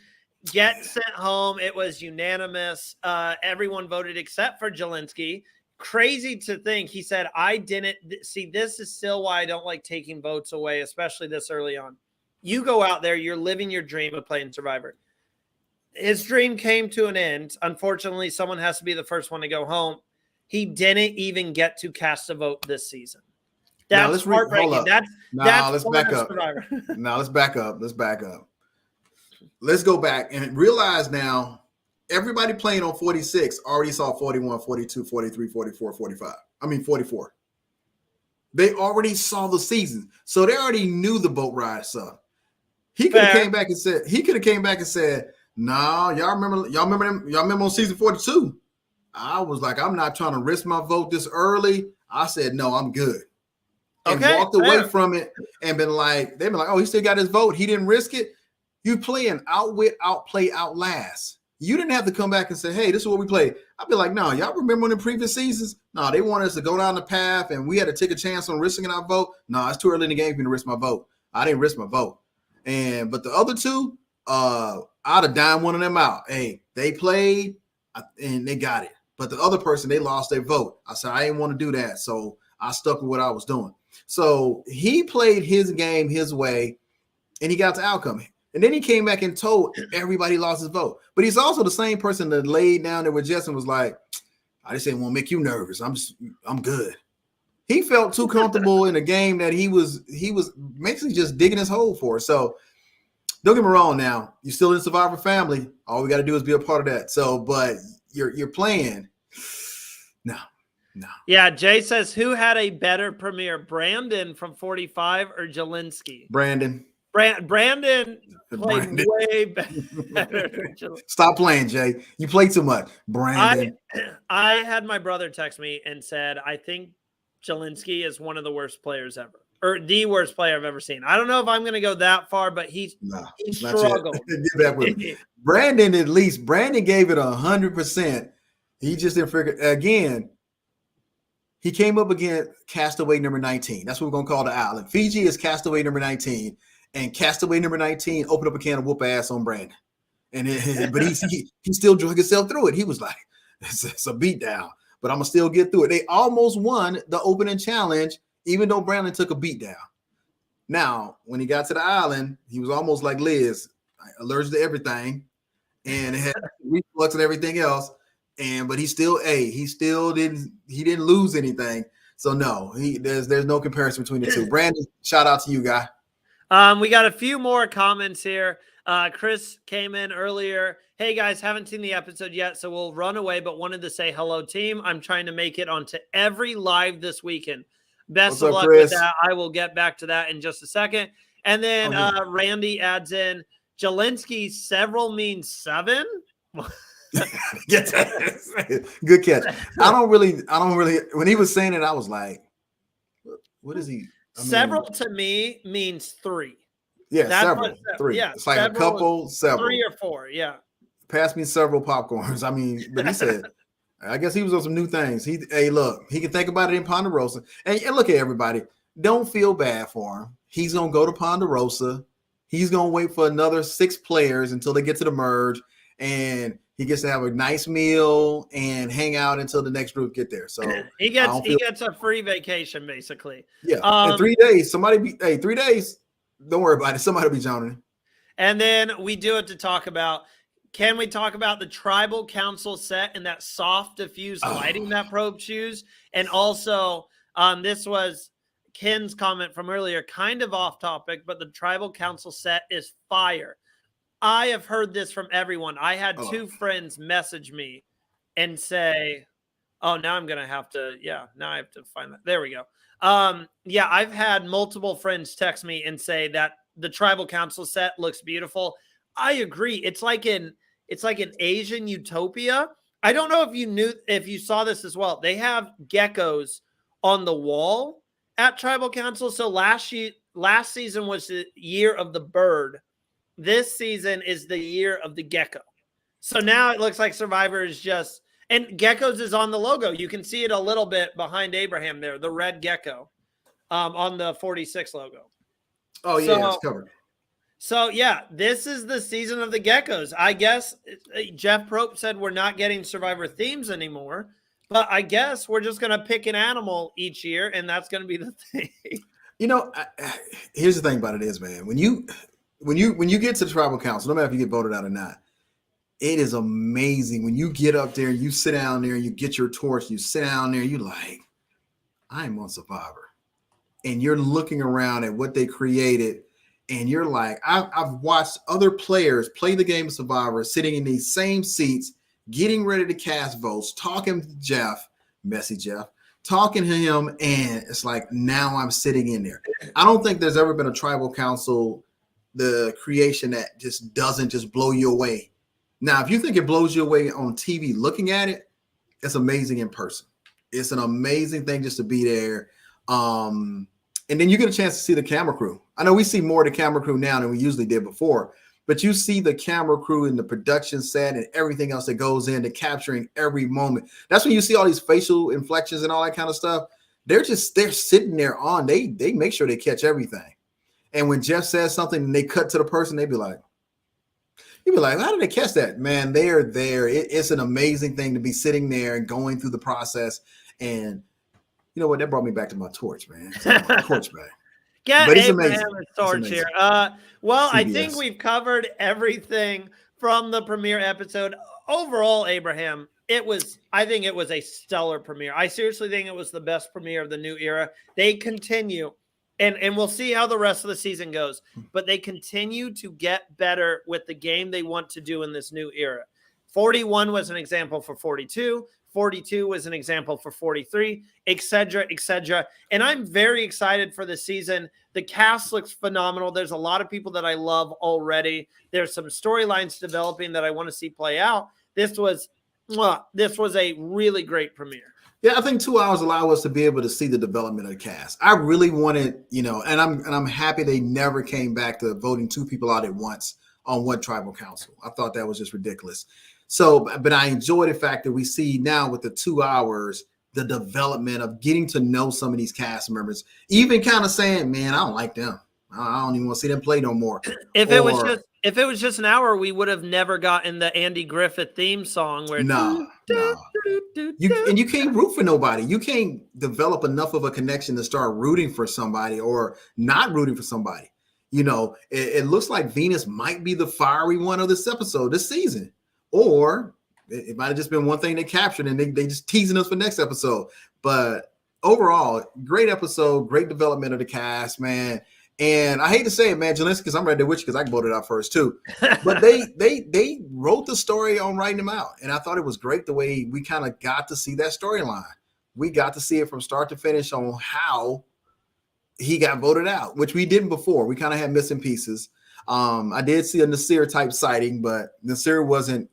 gets sent home. It was unanimous. Everyone voted except for Jelensky. Crazy to think. He said, I didn't see. This is still why I don't like taking votes away, especially this early on. You go out there, you're living your dream of playing Survivor. His dream came to an end. Unfortunately, someone has to be the first one to go home. He didn't even get to cast a vote this season. That's heartbreaking. Let's back up. Now let's back up. Let's go back and realize now everybody playing on 46 already saw 41, 42, 43, 44, 45. 44. They already saw the season. So they already knew the boat ride sucked. He could have came back and said, nah, y'all remember on season 42. I was like, I'm not trying to risk my vote this early. I said, no, I'm good. And walked away from it and they've been like, oh, he still got his vote. He didn't risk it. You play an outwit, outplay, outlast. You didn't have to come back and say, hey, this is what we play. I'd be like, no, y'all remember in the previous seasons? No, they wanted us to go down the path and we had to take a chance on risking our vote. No, it's too early in the game for me to risk my vote. I didn't risk my vote. But the other two, I'd have dined one of them out. Hey, they played and they got it. But the other person, they lost their vote. I said, I didn't want to do that. So I stuck with what I was doing. So he played his game his way and he got the outcome. And then he came back and told everybody lost his vote. But he's also the same person that laid down there with Jess and was like, I just didn't want to make you nervous. I'm good. He felt too comfortable in a game that he was basically just digging his hole for. So don't get me wrong now. You're still in Survivor family. All we got to do is be a part of that. So, but you're playing. No. Yeah, Jay says, who had a better premiere, Brandon from 45 or Jelinski? Brandon played way better. Stop playing, Jay. You play too much. Brandon. I had my brother text me and said, I think Jelinski is one of the worst players ever, or the worst player I've ever seen. I don't know if I'm going to go that far, but he struggled. Get back with me. Brandon gave it 100%. He just didn't figure again. He came up against Castaway number 19. That's what we're going to call the island. Fiji is Castaway number 19. And Castaway number 19 opened up a can of whoop ass on Brandon. But he still drug himself through it. He was like, it's a beatdown, but I'm going to still get through it. They almost won the opening challenge, even though Brandon took a beatdown. Now, when he got to the island, he was almost like Liz, allergic to everything, and it had reflux and everything else. But he didn't lose anything. So no, there's no comparison between the two. Brandon, shout out to you, guy. We got a few more comments here. Chris came in earlier. Hey guys, haven't seen the episode yet, so we'll run away, but wanted to say hello, team. I'm trying to make it onto every live this weekend. Best of luck with that. I will get back to that in just a second. And then Randy adds in, Jelinski, several means 7. Good catch. I don't really. When he was saying it, I was like, "What is he?" Several to me means 3. Yeah, several. 3. Yeah, it's like a couple, several. 3 or 4. Yeah. Pass me several popcorns. I mean, but he said, I guess he was on some new things. Look, he can think about it in Ponderosa. And look at everybody. Don't feel bad for him. He's gonna go to Ponderosa. He's gonna wait for another 6 players until they get to the merge, and he gets to have a nice meal and hang out until the next group get there. So he gets a free vacation, basically. Yeah. In 3 days, 3 days. Don't worry about it. Somebody will be joining. And then we do it to talk about, can we talk about the tribal council set and that soft diffuse lighting that Probst used? And also, this was Ken's comment from earlier, kind of off topic, but the tribal council set is fire. I have heard this from everyone. I had 2 friends message me and say, oh, now I'm going to have to, now I have to find that. There we go. I've had multiple friends text me and say that the tribal council set looks beautiful. I agree. It's like an Asian utopia. I don't know if you saw this as well. They have geckos on the wall at tribal council. So last season was the year of the bird. This season is the year of the gecko. So now it looks like Survivor is just, and geckos is on the logo. You can see it a little bit behind Abraham there, the red gecko on the 46 logo. Oh, yeah, it's covered. So, yeah, this is the season of the geckos. I guess Jeff Probst said we're not getting Survivor themes anymore, but I guess we're just going to pick an animal each year, and that's going to be the thing. Here's the thing about it is, man, when you get to the tribal council, no matter if you get voted out or not, it is amazing when you get up there and you sit down there and you get your torch, you sit down there, you're like, I'm on Survivor. And you're looking around at what they created, and you're like, I've watched other players play the game of Survivor sitting in these same seats, getting ready to cast votes, talking to Jeff, messy Jeff, talking to him, and it's like, now I'm sitting in there. I don't think there's ever been a tribal council, the creation that just doesn't just blow you away. Now, if you think it blows you away on TV looking at it, it's amazing in person. It's an amazing thing just to be there. And then you get a chance to see the camera crew. I know we see more of the camera crew now than we usually did before, but you see the camera crew and the production set and everything else that goes into capturing every moment. That's when you see all these facial inflections and all that kind of stuff. They're sitting there on. They make sure they catch everything. And when Jeff says something and they cut to the person, you'd be like, how did they catch that? Man, they are there. It's an amazing thing to be sitting there and going through the process. And you know what? That brought me back to my torch, man. My torch bag. Get Abraham a torch here. Well, CBS. I think we've covered everything from the premiere episode. Overall, Abraham, I think it was a stellar premiere. I seriously think it was the best premiere of the new era. They continue, and we'll see how the rest of the season goes, but they continue to get better with the game they want to do in this new era. 41 was an example for 42. 42 was an example for 43, et cetera, et cetera. And I'm very excited for the season. The cast looks phenomenal. There's a lot of people that I love already. There's some storylines developing that I want to see play out. This was a really great premiere. Yeah, I think 2 hours allow us to be able to see the development of the cast. I really wanted, and I'm happy they never came back to voting 2 people out at once on one tribal council. I thought that was just ridiculous. So, but I enjoy the fact that we see now with the 2 hours, the development of getting to know some of these cast members, even kind of saying, man, I don't like them. I don't even want to see them play no more. If it was just an hour, we would have never gotten the Andy Griffith theme song where no. You can't root for nobody. You can't develop enough of a connection to start rooting for somebody or not rooting for somebody. It looks like Venus might be the fiery one of this season. Or it might have just been one thing they captured and they just teasing us for next episode. But overall, great episode, great development of the cast, man. And I hate to say it, man, Jelinski, because I'm ready to witch because I voted out first too. But they wrote the story on writing them out. And I thought it was great the way we kind of got to see that storyline. We got to see it from start to finish on how he got voted out, which we didn't before. We kind of had missing pieces. I did see a Nasir type sighting, but Nasir wasn't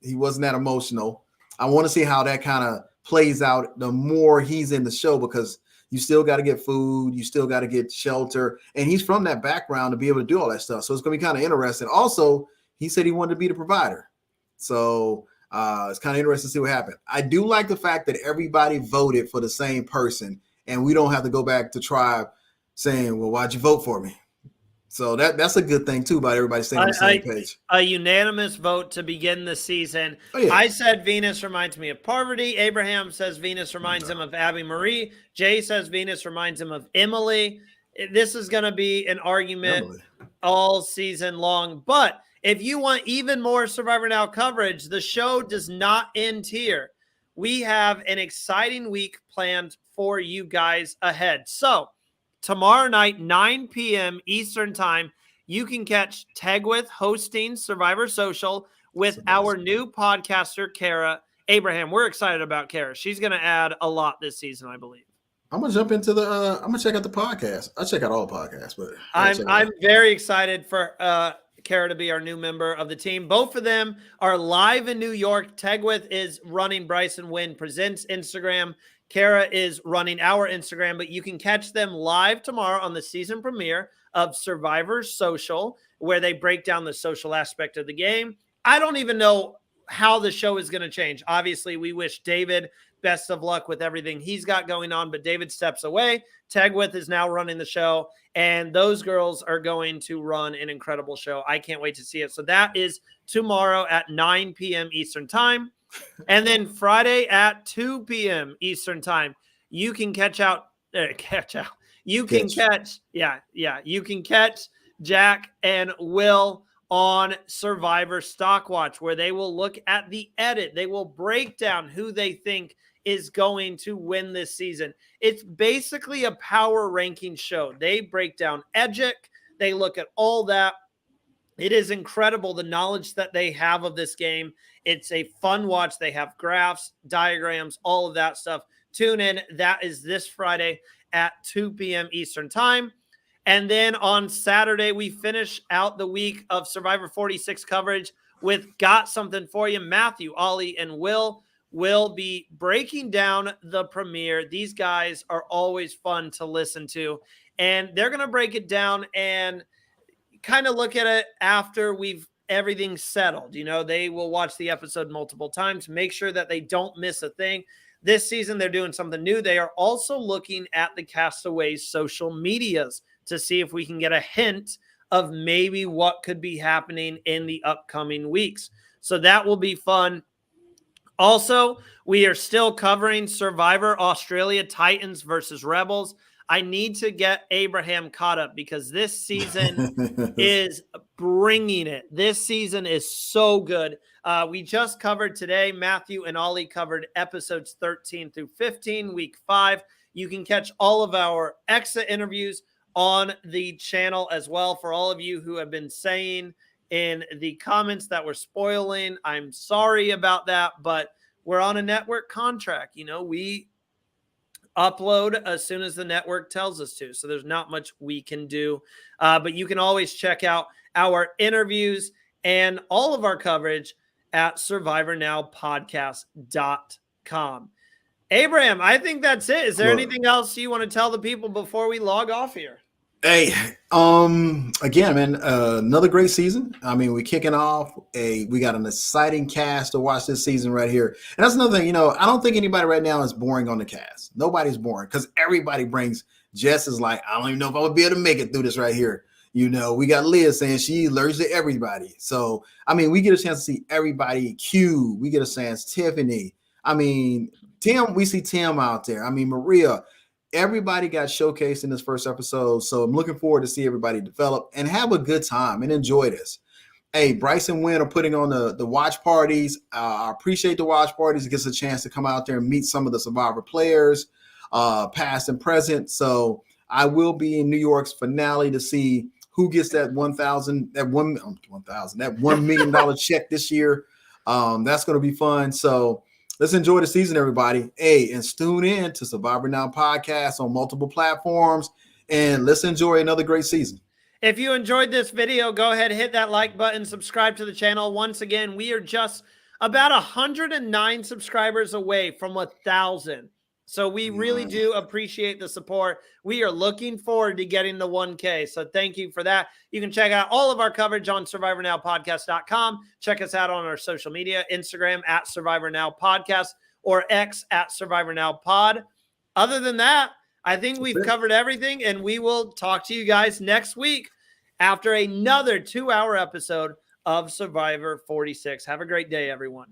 that emotional. I want to see how that kind of plays out the more he's in the show, because you still got to get food, you still got to get shelter, and he's from that background to be able to do all that stuff. So it's going to be kind of interesting. Also, he said he wanted to be the provider. So it's kind of interesting to see what happened. I do like the fact that everybody voted for the same person, and we don't have to go back to tribe saying, well, why'd you vote for me? So that's a good thing, too, about everybody staying on the same page. A unanimous vote to begin the season. Oh, yeah. I said Venus reminds me of Parvati. Abraham says Venus reminds him of Abby Marie. Jay says Venus reminds him of Emily. This is going to be an argument all season long. But if you want even more Survivor Now coverage, the show does not end here. We have an exciting week planned for you guys ahead. So, tomorrow night, 9 p.m. Eastern Time, you can catch Tegwith hosting Survivor Social with our new podcaster, Kara. Abraham, we're excited about Kara. She's going to add a lot this season, I believe. I'm going to jump into I'm going to check out the podcast. I check out all podcasts, but I'm very excited for Kara to be our new member of the team. Both of them are live in New York. Tegwith is running Bryson Wynn Presents Instagram. Kara is running our Instagram, but you can catch them live tomorrow on the season premiere of Survivor Social, where they break down the social aspect of the game. I don't even know how the show is going to change. Obviously, we wish David best of luck with everything he's got going on, but David steps away. Tegwith is now running the show, and those girls are going to run an incredible show. I can't wait to see it. So that is tomorrow at 9 p.m. Eastern Time. And then Friday at 2 p.m. Eastern Time, you can catch Jack and Will on Survivor Stock Watch, where they will look at the edit. They will break down who they think is going to win this season. It's basically a power ranking show. They break down Edgic. They look at all that. It is incredible, the knowledge that they have of this game. It's a fun watch. They have graphs, diagrams, all of that stuff. Tune in. That is this Friday at 2 p.m. Eastern Time. And then on Saturday, we finish out the week of Survivor 46 coverage with Got Something For You. Matthew, Ollie, and Will be breaking down the premiere. These guys are always fun to listen to. And they're going to break it down and kind of look at it after everything settled. They will watch the episode multiple times, make sure that they don't miss a thing. This season, they're doing something new. They are also looking at the Castaways' social medias to see if we can get a hint of maybe what could be happening in the upcoming weeks. So that will be fun. Also, we are still covering Survivor Australia, Titans versus Rebels. I need to get Abraham caught up because this season is bringing it. This season is so good. We just covered today, Matthew and Ollie covered episodes 13 through 15, week 5. You can catch all of our exit interviews on the channel as well. For all of you who have been saying in the comments that we're spoiling, I'm sorry about that, but we're on a network contract. We upload as soon as the network tells us to. So there's not much we can do. But you can always check out our interviews and all of our coverage at survivornowpodcast.com. Abraham, I think that's it. Is there anything else you want to tell the people before we log off here? Hey, again, man, another great season. I mean, we're kicking off we got an exciting cast to watch this season right here. And that's another thing, I don't think anybody right now is boring on the cast. Nobody's boring because everybody brings. Jess is like, I don't even know if I would be able to make it through this right here. We got Liz saying she's allergic to everybody. So, I mean, we get a chance to see everybody. Q, we get a chance. Tiffany. I mean, Tim, we see Tim out there. I mean, Maria. Everybody got showcased in this first episode. So I'm looking forward to see everybody develop and have a good time and enjoy this. Hey, Bryce and Wynn are putting on the watch parties. I appreciate the watch parties. It gives a chance to come out there and meet some of the Survivor players, past and present. So I will be in New York's finale to see who gets that $1 million check this year. That's going to be fun. So let's enjoy the season, everybody. Hey, and tune in to Survivor Now podcast on multiple platforms, and let's enjoy another great season. If you enjoyed this video, go ahead, hit that like button, subscribe to the channel. Once again, we are just about 109 subscribers away from 1,000. So we really do appreciate the support. We are looking forward to getting the 1K. So thank you for that. You can check out all of our coverage on SurvivorNowPodcast.com. Check us out on our social media, Instagram at SurvivorNowPodcast or X at SurvivorNowPod. Other than that, I think we've covered everything, and we will talk to you guys next week after another 2-hour episode of Survivor 46. Have a great day, everyone.